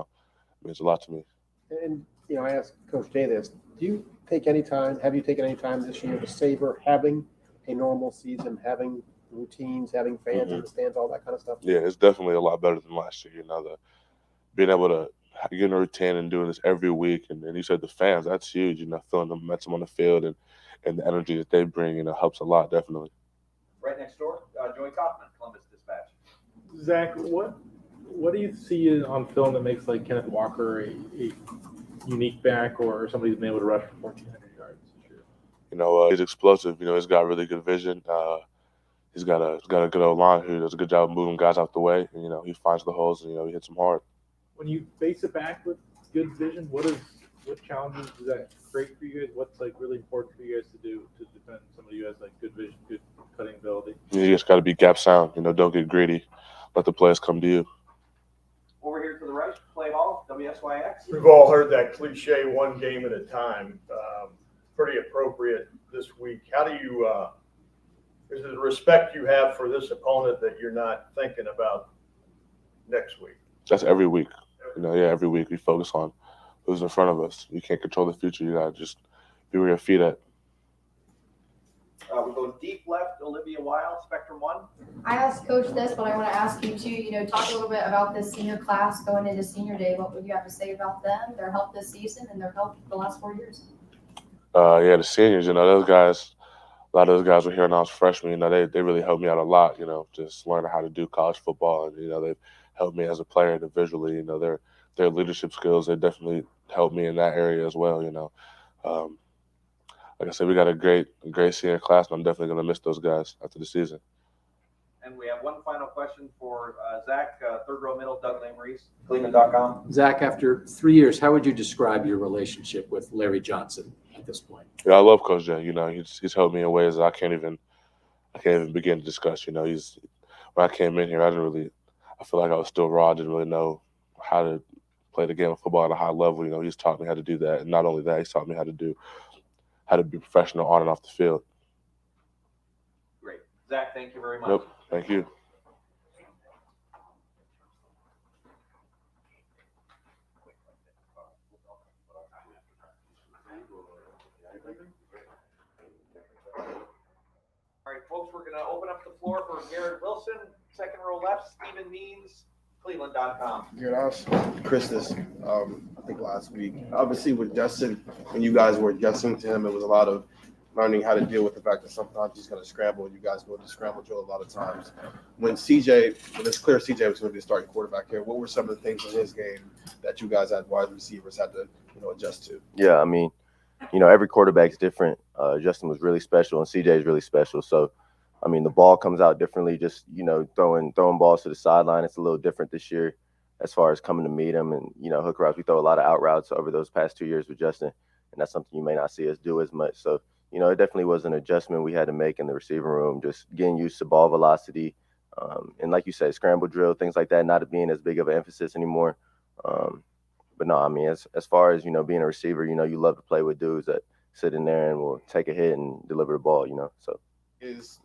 means a lot to me. And I asked Coach Jay this: have you taken any time this year to savor having a normal season, having routines, having fans in the stands, all that kind of stuff? Yeah, it's definitely a lot better than last year. Being able to get in a routine and doing this every week, and you said the fans, that's huge. Feeling the momentum on the field and the energy that they bring, helps a lot, definitely. Right next door, Joey Kaufman, Columbus Dispatch. Zach, what do you see on film that makes Kenneth Walker a unique back, or somebody who's been able to rush for 1,400 yards this year? He's explosive. He's got really good vision. He's got a good O-line who does a good job of moving guys out the way. And, he finds the holes and he hits them hard. When you face it back with good vision, what challenges does that create for you guys? What's really important for you guys to do to defend somebody who has good vision, good cutting ability? You just got to be gap sound. Don't get greedy. Let the players come to you. Over here to the right, Clay Hall, WSYX. We've all heard that cliche, one game at a time. Pretty appropriate this week. How do you, is it the respect you have for this opponent that you're not thinking about next week? That's every week. Every week we focus on who's in front of us. You can't control the future. You got to just be where your feet at. We go deep left, Olivia Weil, Spectrum One. I asked Coach this, but I want to ask you too, talk a little bit about this senior class going into senior day. What would you have to say about them, their help this season, and their help the last 4 years? The seniors, those guys, a lot of those guys were here when I was freshman. They really helped me out a lot, just learning how to do college football. And, they've helped me as a player individually. Their leadership skills, they definitely helped me in that area as well, Like I said, we got a great senior class, and I'm definitely going to miss those guys after the season. And we have one final question for Zach, third row middle, Doug Lamerise, Cleveland.com. Zach, after 3 years, how would you describe your relationship with Larry Johnson at this point? Yeah, I love Coach Jay. He's helped me in ways that I can't even begin to discuss. When I came in here, I feel like I was still raw. I didn't really know how to play the game of football at a high level. He's taught me how to do that, and not only that, he's taught me how to be professional on and off the field. Great. Zach, thank you very much. Yep, thank you. All right, folks, we're going to open up the floor for Garrett Wilson, second row left, Stephen Means, Cleveland.com. Garrett, I was Chris this, I think last week. Obviously with Justin, when you guys were adjusting to him, it was a lot of learning how to deal with the fact that sometimes he's going to scramble, and you guys go to scramble drill a lot of times. When it's clear CJ was going to be the starting quarterback here, what were some of the things in his game that you guys had wide receivers had to adjust to? Yeah, I mean, every quarterback's different. Justin was really special, and CJ is really special. So, I mean, the ball comes out differently. Just throwing balls to the sideline. It's a little different this year as far as coming to meet him, and hook routes. We throw a lot of out routes over those past 2 years with Justin, and that's something you may not see us do as much. So you know, it definitely was an adjustment we had to make in the receiver room, just getting used to ball velocity. And like you said, scramble drill, things like that, not being as big of an emphasis anymore. But no, I mean, as far as, you know, being a receiver, you know, you love to play with dudes that sit in there and will take a hit and deliver the ball, you know. So Is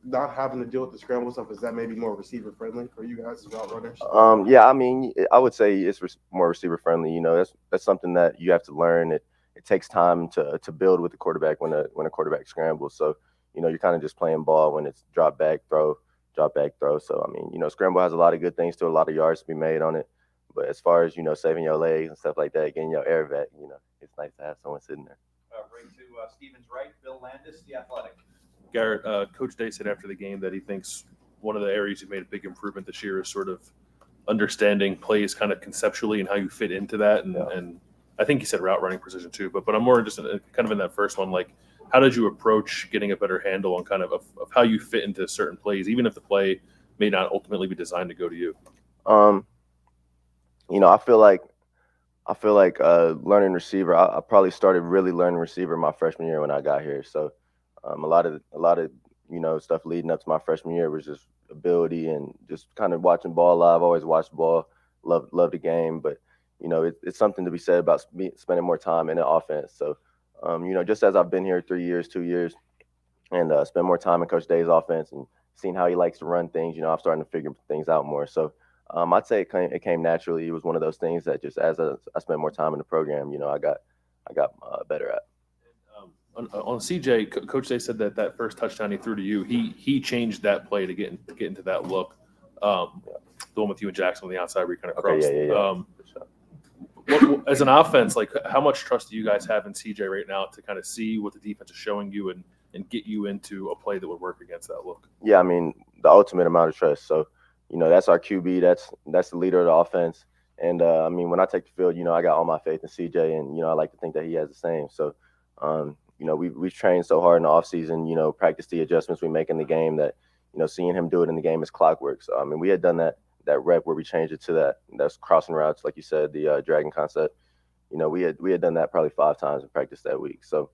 not having to deal with the scramble stuff, is that maybe more receiver friendly for you guys as route runners? Yeah, I mean, I would say it's more receiver friendly. You know, that's something that you have to learn. It takes time to build with the quarterback when a quarterback scrambles. So, you know, you're kind of just playing ball when it's drop back throw. So, I mean, you know, scramble has a lot of good things to it, a lot of yards to be made on it. But as far as, you know, saving your legs and stuff like that, getting your air back, you know, it's nice to have someone sitting there. Right to Stevens right, Bill Landis, The Athletic. Garrett, Coach Day said after the game that he thinks one of the areas you've made a big improvement this year is sort of understanding plays kind of conceptually and how you fit into that. And I think he said route running precision too, but I'm more interested in, kind of in that first one, like how did you approach getting a better handle on kind of how you fit into certain plays, even if the play may not ultimately be designed to go to you? You know, I feel like learning receiver. I probably started really learning receiver my freshman year when I got here. So a lot of you know, stuff leading up to my freshman year was just ability and just kind of watching ball live. Always watched ball, love the game. But you know, it's something to be said about spending more time in the offense. So you know, just as I've been here 2 years, and spend more time in Coach Day's offense and seeing how he likes to run things, you know, I'm starting to figure things out more. So I'd say it came naturally. It was one of those things that just as I spent more time in the program, you know, I got better at. On CJ, Coach Day said that first touchdown he threw to you, he changed that play to get into that look. The one with you and Jackson on the outside where you kind of crossed. What, as an offense, like how much trust do you guys have in CJ right now to kind of see what the defense is showing you and get you into a play that would work against that look? Yeah, I mean, the ultimate amount of trust. So, you know, that's our QB. That's the leader of the offense. And, I mean, when I take the field, you know, I got all my faith in CJ, and, you know, I like to think that he has the same. So, you know, we've trained so hard in the offseason, you know, practice the adjustments we make in the game that, you know, seeing him do it in the game is clockwork. So, I mean, we had done that rep where we changed it to that's crossing routes, like you said, the dragon concept. You know, we had done that probably 5 times in practice that week. So,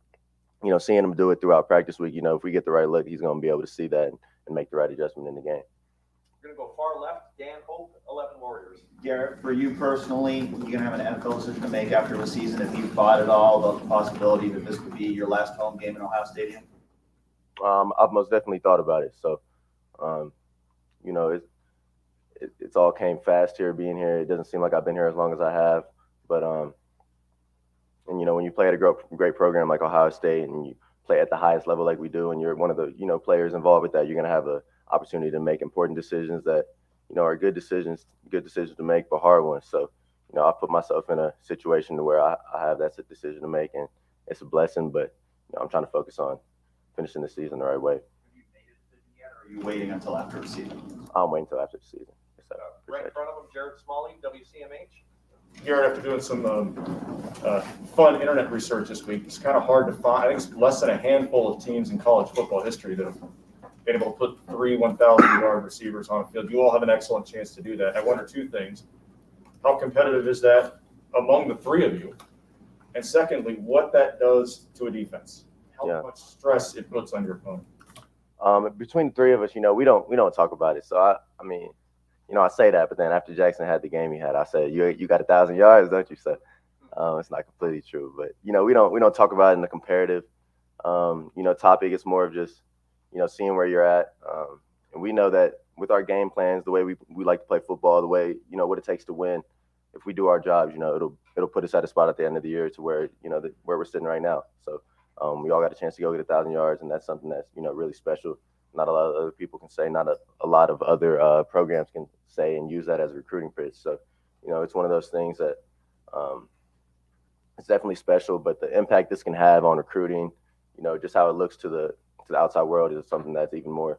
you know, seeing him do it throughout practice week, you know, if we get the right look, he's going to be able to see that and make the right adjustment in the game. We're going to go far left, Dan Hope, 11 Warriors. Garrett, for you personally, you're going to have an NFL decision to make after the season. If you thought at all about the possibility that this could be your last home game in Ohio Stadium? I've most definitely thought about it. So, you know, it's all came fast here, being here. It doesn't seem like I've been here as long as I have. But, and, you know, when you play at a great program like Ohio State and you play at the highest level like we do, and you're one of the, you know, players involved with that, you're going to have an opportunity to make important decisions that, you know, are good decisions to make, but hard ones. So, you know, I put myself in a situation to where I have that decision to make, and it's a blessing, but, you know, I'm trying to focus on finishing the season the right way. Have you made a decision yet, or are you waiting until after the season? I'm waiting until after the season. Right in front of him, Jared Smalley, WCMH. Garrett, after doing some fun internet research this week, it's kind of hard to find. I think it's less than a handful of teams in college football history that have been able to put 3 1,000-yard receivers on a field. You all have an excellent chance to do that. I wonder 2 things. How competitive is that among the 3 of you? And secondly, what that does to a defense. How much stress it puts on your opponent. Between the 3 of us, you know, we don't talk about it. So, I mean, you know, I say that, but then after Jackson had the game he had, I said, you got 1,000 yards, don't you? So it's not completely true. But, you know, we don't talk about it in the comparative, you know, topic. It's more of just, you know, seeing where you're at. And we know that with our game plans, the way we like to play football, the way, you know, what it takes to win, if we do our jobs, you know, it'll put us at a spot at the end of the year to where, you know, where we're sitting right now. So we all got a chance to go get 1,000 yards, and that's something that's, you know, really special. Not a lot of other people can say, not a lot of other programs can say and use that as a recruiting pitch. So, you know, it's one of those things that it's definitely special, but the impact this can have on recruiting, you know, just how it looks to the outside world is something that's even more,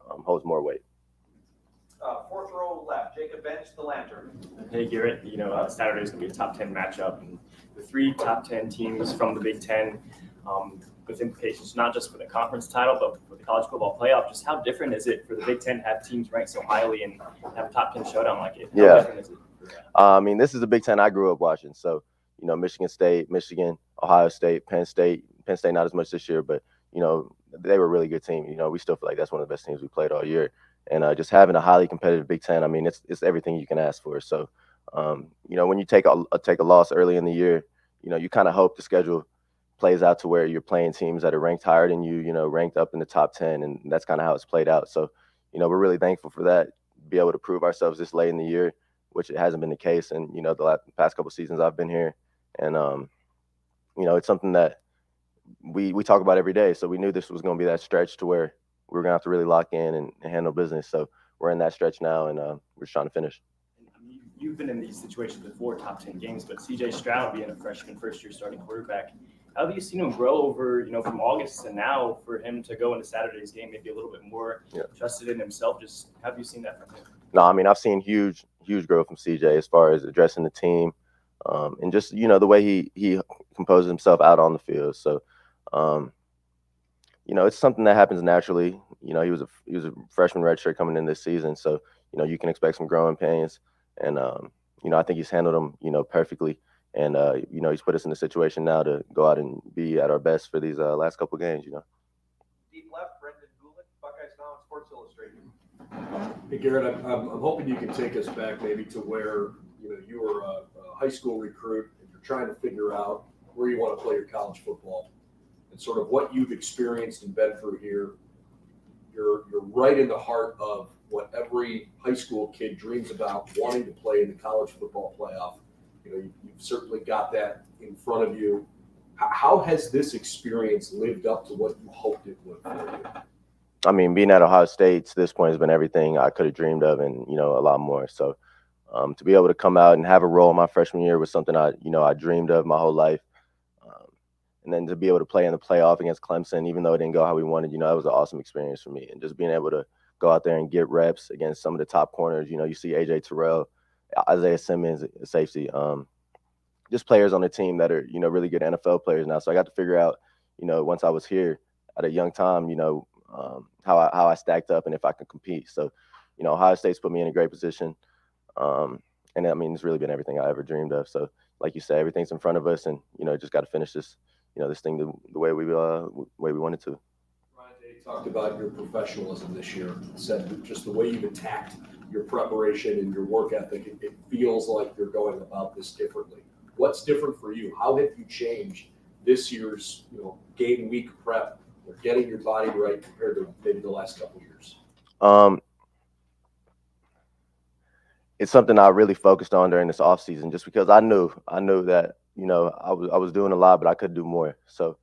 holds more weight. 4th row left, Jacob Bench, the Lantern. Hey, Garrett, you know, Saturday is going to be a top 10 matchup. And the 3 top 10 teams from the Big Ten, with implications not just for the conference title, but for the college football playoff. Just how different is it for the Big Ten to have teams ranked so highly and have a top 10 showdown like it? How different is it? I mean, this is the Big Ten I grew up watching. So, you know, Michigan State, Michigan, Ohio State, Penn Penn State not as much this year, but they were a really good team. We still feel like that's one of the best teams we played all year. And just having a highly competitive Big Ten, I mean, it's everything you can ask for. So, when you take a loss early in the year, you kind of hope the schedule plays out to where you're playing teams that are ranked higher than you, ranked up in the top 10, and that's kind of how it's played out. So, we're really thankful for that, be able to prove ourselves this late in the year, which it hasn't been the case in, the past couple seasons I've been here. And, it's something that we talk about every day. So we knew this was going to be that stretch to where we were going to have to really lock in and handle business. So we're in that stretch now, and we're just trying to finish. You've been in these situations before, top 10 games, but CJ Stroud being a freshman, first-year starting quarterback, how have you seen him grow over, from August to now for him to go into Saturday's game maybe a little bit more trusted in himself? Just how have you seen that from him? No, I mean, I've seen huge growth from CJ as far as addressing the team, and just, the way he composes himself out on the field. So, it's something that happens naturally. He was a freshman redshirt coming in this season, so you can expect some growing pains. And I think he's handled them perfectly. And he's put us in a situation now to go out and be at our best for these last couple of games. Deep left, Brendan Gulick, BuckeyesNow and Sports Illustrated. Hey Garrett, I'm hoping you can take us back maybe to where you were a high school recruit and you're trying to figure out where you want to play your college football, and sort of what you've experienced and been through here. You're right in the heart of what every high school kid dreams about, wanting to play in the college football playoff. You've certainly got that in front of you. How has this experience lived up to what you hoped it would for you? I mean, being at Ohio State to this point has been everything I could have dreamed of, and a lot more. So to be able to come out and have a role in my freshman year was something I dreamed of my whole life. And then to be able to play in the playoff against Clemson, even though it didn't go how we wanted, that was an awesome experience for me. And just being able to go out there and get reps against some of the top corners. You see AJ Terrell, Isaiah Simmons, safety, just players on the team that are, really good NFL players now. So I got to figure out, once I was here at a young time, how I stacked up and if I could compete. So, Ohio State's put me in a great position. And I mean, it's really been everything I ever dreamed of. So like you say, everything's in front of us, and, just got to finish this, this thing the way we wanted to. You talked about your professionalism this year, said just the way you've attacked your preparation and your work ethic, it feels like you're going about this differently. What's different for you? How have you changed this year's game week prep or getting your body right compared to maybe the last couple of years? It's something I really focused on during this offseason, just because I knew that I was doing a lot, but I could do more. So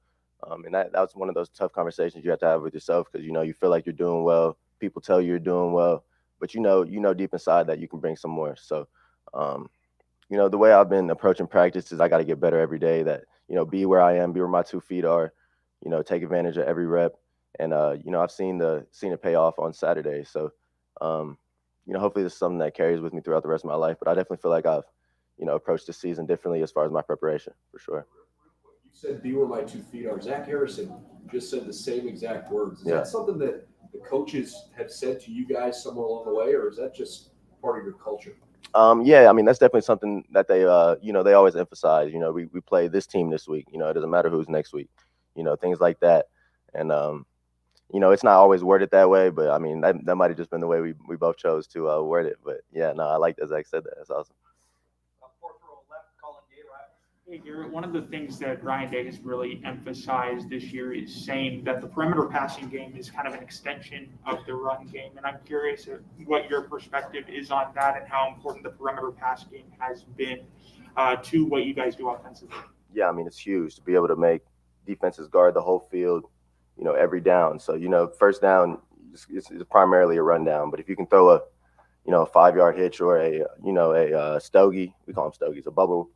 and that was one of those tough conversations you have to have with yourself, because you feel like you're doing well, people tell you you're doing well, but deep inside that you can bring some more. So the way I've been approaching practice is I got to get better every day, that be where I am, be where my 2 feet are, take advantage of every rep. And I've seen it pay off on Saturday. So hopefully this is something that carries with me throughout the rest of my life. But I definitely feel like I've approached this season differently as far as my preparation, for sure. You said be where my 2 feet are. Zach Harrison just said the same exact words. Is that something that the coaches have said to you guys somewhere along the way, or is that just part of your culture? Yeah, I mean, that's definitely something that they they always emphasize. We play this team this week. It doesn't matter who's next week. Things like that. And it's not always worded that way, but I mean that might have just been the way we both chose to word it. But yeah, no, I like that Zach said that. That's awesome. Hey, Garrett, one of the things that Ryan Day has really emphasized this year is saying that the perimeter passing game is kind of an extension of the run game. And I'm curious what your perspective is on that and how important the perimeter pass game has been to what you guys do offensively. Yeah, I mean, it's huge to be able to make defenses guard the whole field, every down. So, first down is primarily a run down. But if you can throw a 5-yard hitch or a stogie, we call them stogies, a bubble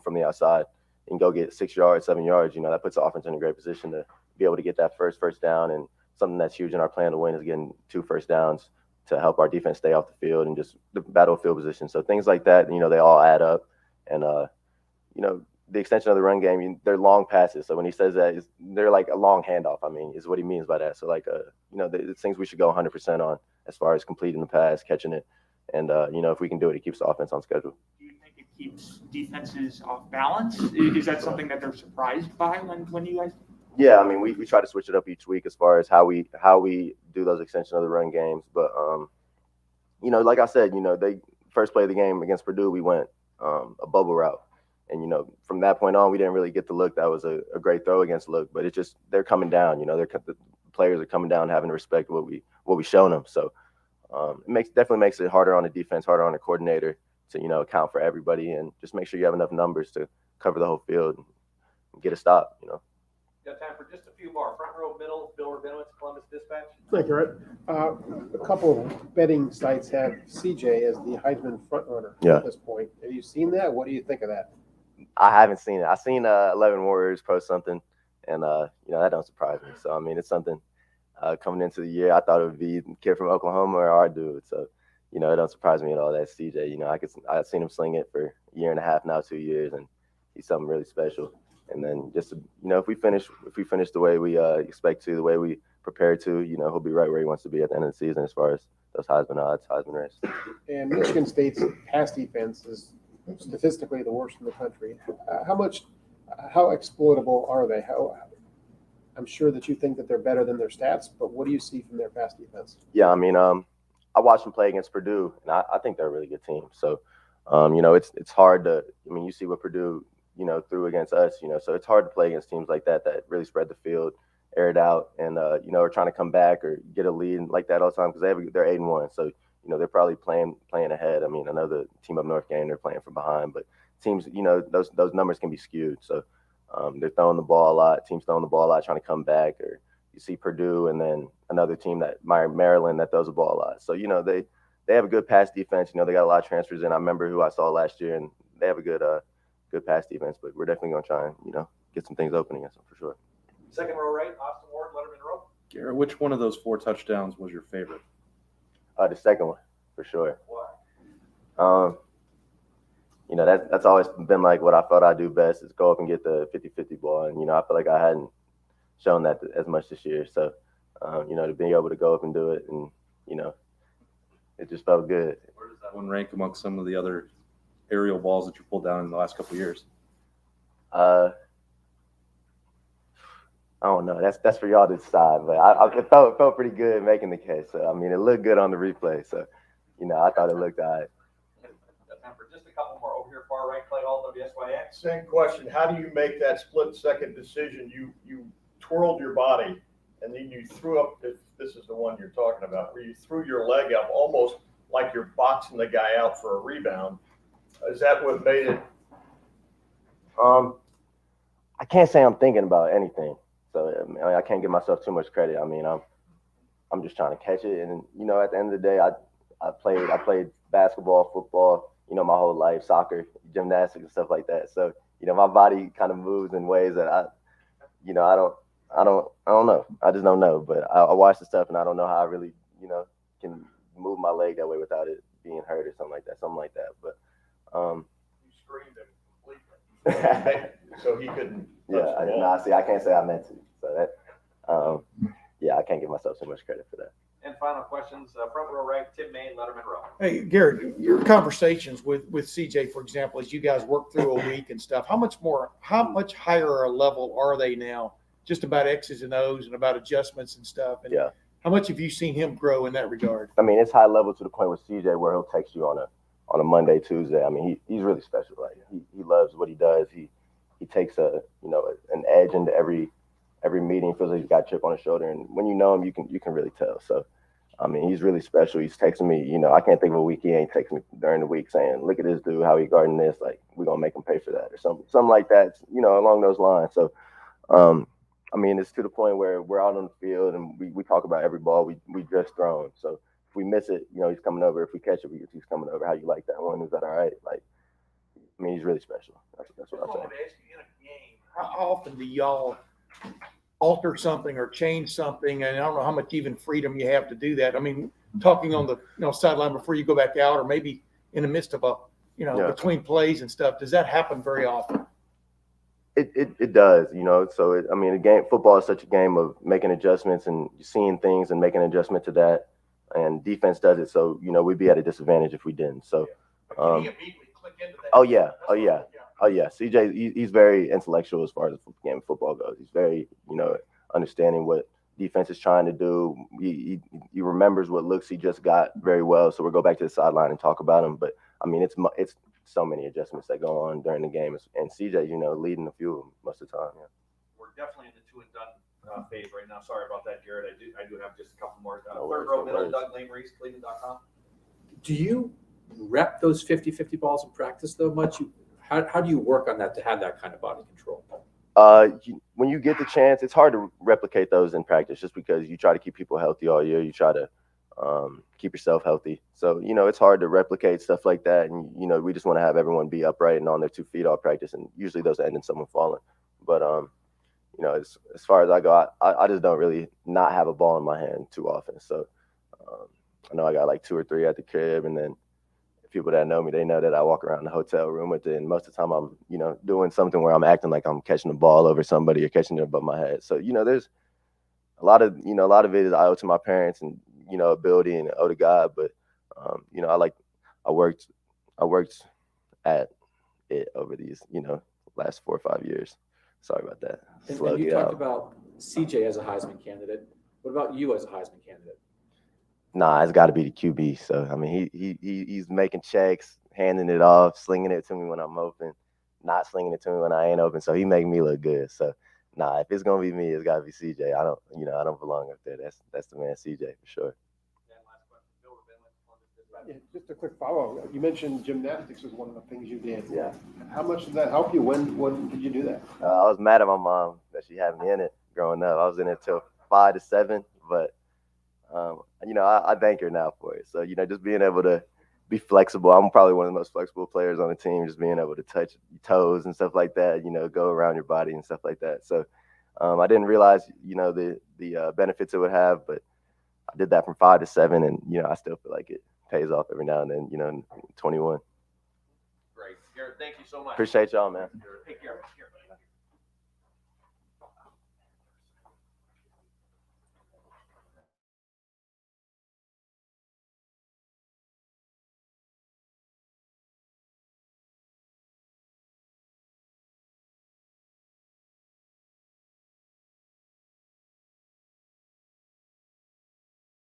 from the outside, and go get 6 yards, 7 yards, that puts the offense in a great position to be able to get that first down. And something that's huge in our plan to win is getting 2 first downs to help our defense stay off the field and just the battlefield position. So things like that, they all add up. And, the extension of the run game, they're long passes. So when he says that, they're like a long handoff, I mean, is what he means by that. So like, the things we should go 100% on as far as completing the pass, catching it. And, if we can do it, it keeps the offense on schedule. Do you think it keeps defenses off balance? Is that something that they're surprised by when you guys? Yeah, I mean, we try to switch it up each week as far as how we do those extension of the run games. But you know, like I said, you know, they first play of the game against Purdue, we went a bubble route, and you know, from that point on, we didn't really get the look. That was a great throw against look, but it's just they're coming down. You know, the players are coming down, having to respect what we shown them. So it definitely makes it harder on the defense, harder on the coordinator to, you know, account for everybody and just make sure you have enough numbers to cover the whole field and get a stop. You know. Got time for just a few more. Front row, middle, Bill Rabinowitz, Columbus Dispatch. Thank you, Garrett. A couple of betting sites have CJ as the Heisman frontrunner at this point. Have you seen that? What do you think of that? I haven't seen it. I've seen 11 Warriors post something, and you know, that don't surprise me. So I mean, it's something coming into the year. I thought it would be the kid from Oklahoma or our dude. So you know, it don't surprise me at all. That's CJ. You know, I've seen him sling it for a year and a half now, 2 years, and he's something really special. And then just, you know, if we finish the way we expect to, the way we prepare to, you know, he'll be right where he wants to be at the end of the season as far as those Heisman odds, Heisman race. And Michigan State's pass defense is statistically the worst in the country. How exploitable are they? I'm sure that you think that they're better than their stats, but what do you see from their pass defense? Yeah, I mean, I watched them play against Purdue, and I think they're a really good team. So, you know, it's hard to. I mean, you see what Purdue, you know, threw against us. You know, so it's hard to play against teams like that really spread the field, air it out, and you know, are trying to come back or get a lead like that all the time because they're 8-1. So, you know, they're probably playing ahead. I mean, I know the team up north game they're playing from behind, but teams, you know, those numbers can be skewed. So they're throwing the ball a lot. Teams throwing the ball a lot, trying to come back. Or you see Purdue and then another team that Maryland that throws the ball a lot. So, you know, they have a good pass defense. You know, they got a lot of transfers in. I remember who I saw last year, and they have a good pass defense. But we're definitely going to try and, you know, get some things open against them for sure. Second row right, Austin Ward, Letterman row. Garrett, which one of those 4 touchdowns was your favorite? The second one, for sure. Why? You know, that's always been like what I felt I do best is go up and get the 50-50 ball. And, you know, I feel like I hadn't shown that as much this year. So, you know, to be able to go up and do it and, you know, it just felt good. Where does that one rank amongst some of the other aerial balls that you pulled down in the last couple of years? I don't know. That's for y'all to decide. But it felt pretty good making the case. So, I mean, it looked good on the replay. So, you know, I thought it looked all right. Time for just a couple more. Over here, far right, Clay Hall, WSYX. Same question. How do you make that split-second decision? You twirled your body, and then you threw up, if this is the one you're talking about, where you threw your leg up almost like you're boxing the guy out for a rebound. Is that what made it? I can't say I'm thinking about anything. So, I mean, I can't give myself too much credit. I mean, I'm just trying to catch it. And, you know, at the end of the day, I played basketball, football, you know, my whole life, soccer, gymnastics and stuff like that. So, you know, my body kind of moves in ways that I don't know. I just don't know. But I watch the stuff and I don't know how I really, you know, can move my leg that way without it being hurt or something like that. But You screamed him completely. So he couldn't. See, I can't say I meant to. So that, yeah, I can't give myself too much credit for that. And final questions, front row right, Tim Maine, Letterman row. Hey, Garrett, your conversations with CJ, for example, as you guys work through a week and stuff, how much higher a level are they now? Just about X's and O's and about adjustments and stuff. And how much have you seen him grow in that regard? I mean, it's high level to the point with CJ where he'll text you on a Monday, Tuesday. I mean, he's really special. Like he loves what he does. He takes an edge into every meeting. Feels like he's got a chip on his shoulder, and when you know him, you can really tell. So, I mean, he's really special. He's texting me. You know, I can't think of a week he ain't texting me during the week saying, "Look at this dude, how he guarding this. Like, we're gonna make him pay for that," or something like that. You know, along those lines. So, I mean, it's to the point where we're out on the field and we talk about every ball we just thrown. So if we miss it, you know, he's coming over. If we catch it, he's coming over. How you like that one? Is that all right? Like, I mean, he's really special. That's what I'm saying. How often do y'all alter something or change something? And I don't know how much even freedom you have to do that. I mean, talking on the sideline before you go back out, or maybe in the midst of between plays and stuff. Does that happen very often? It does, you know. So I mean, football is such a game of making adjustments and seeing things and making an adjustment to that. And defense does it, so you know we'd be at a disadvantage if we didn't. So, Can he immediately click into that? Oh yeah. Oh yeah, CJ, he's very intellectual as far as the game of football goes. He's very, understanding what defense is trying to do. He remembers what looks he just got very well. So we'll go back to the sideline and talk about him. But I mean, it's so many adjustments that go on during the game, and CJ, leading a few of them most of the time. Yeah. We're definitely in the two and done phase right now. Sorry about that, Garrett. I do have just a couple more. Third row middle, Doug Lane-Reese, Cleveland.com. Do you rep those 50-50 balls in practice though much? How do you work on that to have that kind of body control? When you get the chance, it's hard to replicate those in practice just because you try to keep people healthy all year. You try to keep yourself healthy. So, it's hard to replicate stuff like that. And, we just want to have everyone be upright and on their 2 feet all practice. And usually those end in someone falling. But, as far as I go, I just don't really not have a ball in my hand too often. So I know I got like 2 or 3 at the crib, and then people that know me, they know that I walk around the hotel room with it. And most of the time I'm, doing something where I'm acting like I'm catching the ball over somebody or catching it above my head. So, there's a lot of it is I owe to my parents and, ability and owe to God. But, I worked at it over these, last 4 or 5 years. Sorry about that. And you talked about CJ as a Heisman candidate. What about you as a Heisman candidate? Nah, it's got to be the QB. So I mean, he's making checks, handing it off, slinging it to me when I'm open, not slinging it to me when I ain't open. So he make me look good. So nah, if it's gonna be me, it's got to be CJ. I don't belong up there. That's the man, CJ for sure. Yeah, just a quick follow. You mentioned gymnastics was one of the things you did. Yeah. How much did that help you? When did you do that? I was mad at my mom that she had me in it growing up. I was in it till 5 to 7, but I thank her now for it. So, just being able to be flexible. I'm probably one of the most flexible players on the team, just being able to touch your toes and stuff like that, go around your body and stuff like that. So I didn't realize, the benefits it would have, but I did that from 5 to 7, and, I still feel like it pays off every now and then, 21. Great. Garrett, thank you so much. Appreciate y'all, man. Take care.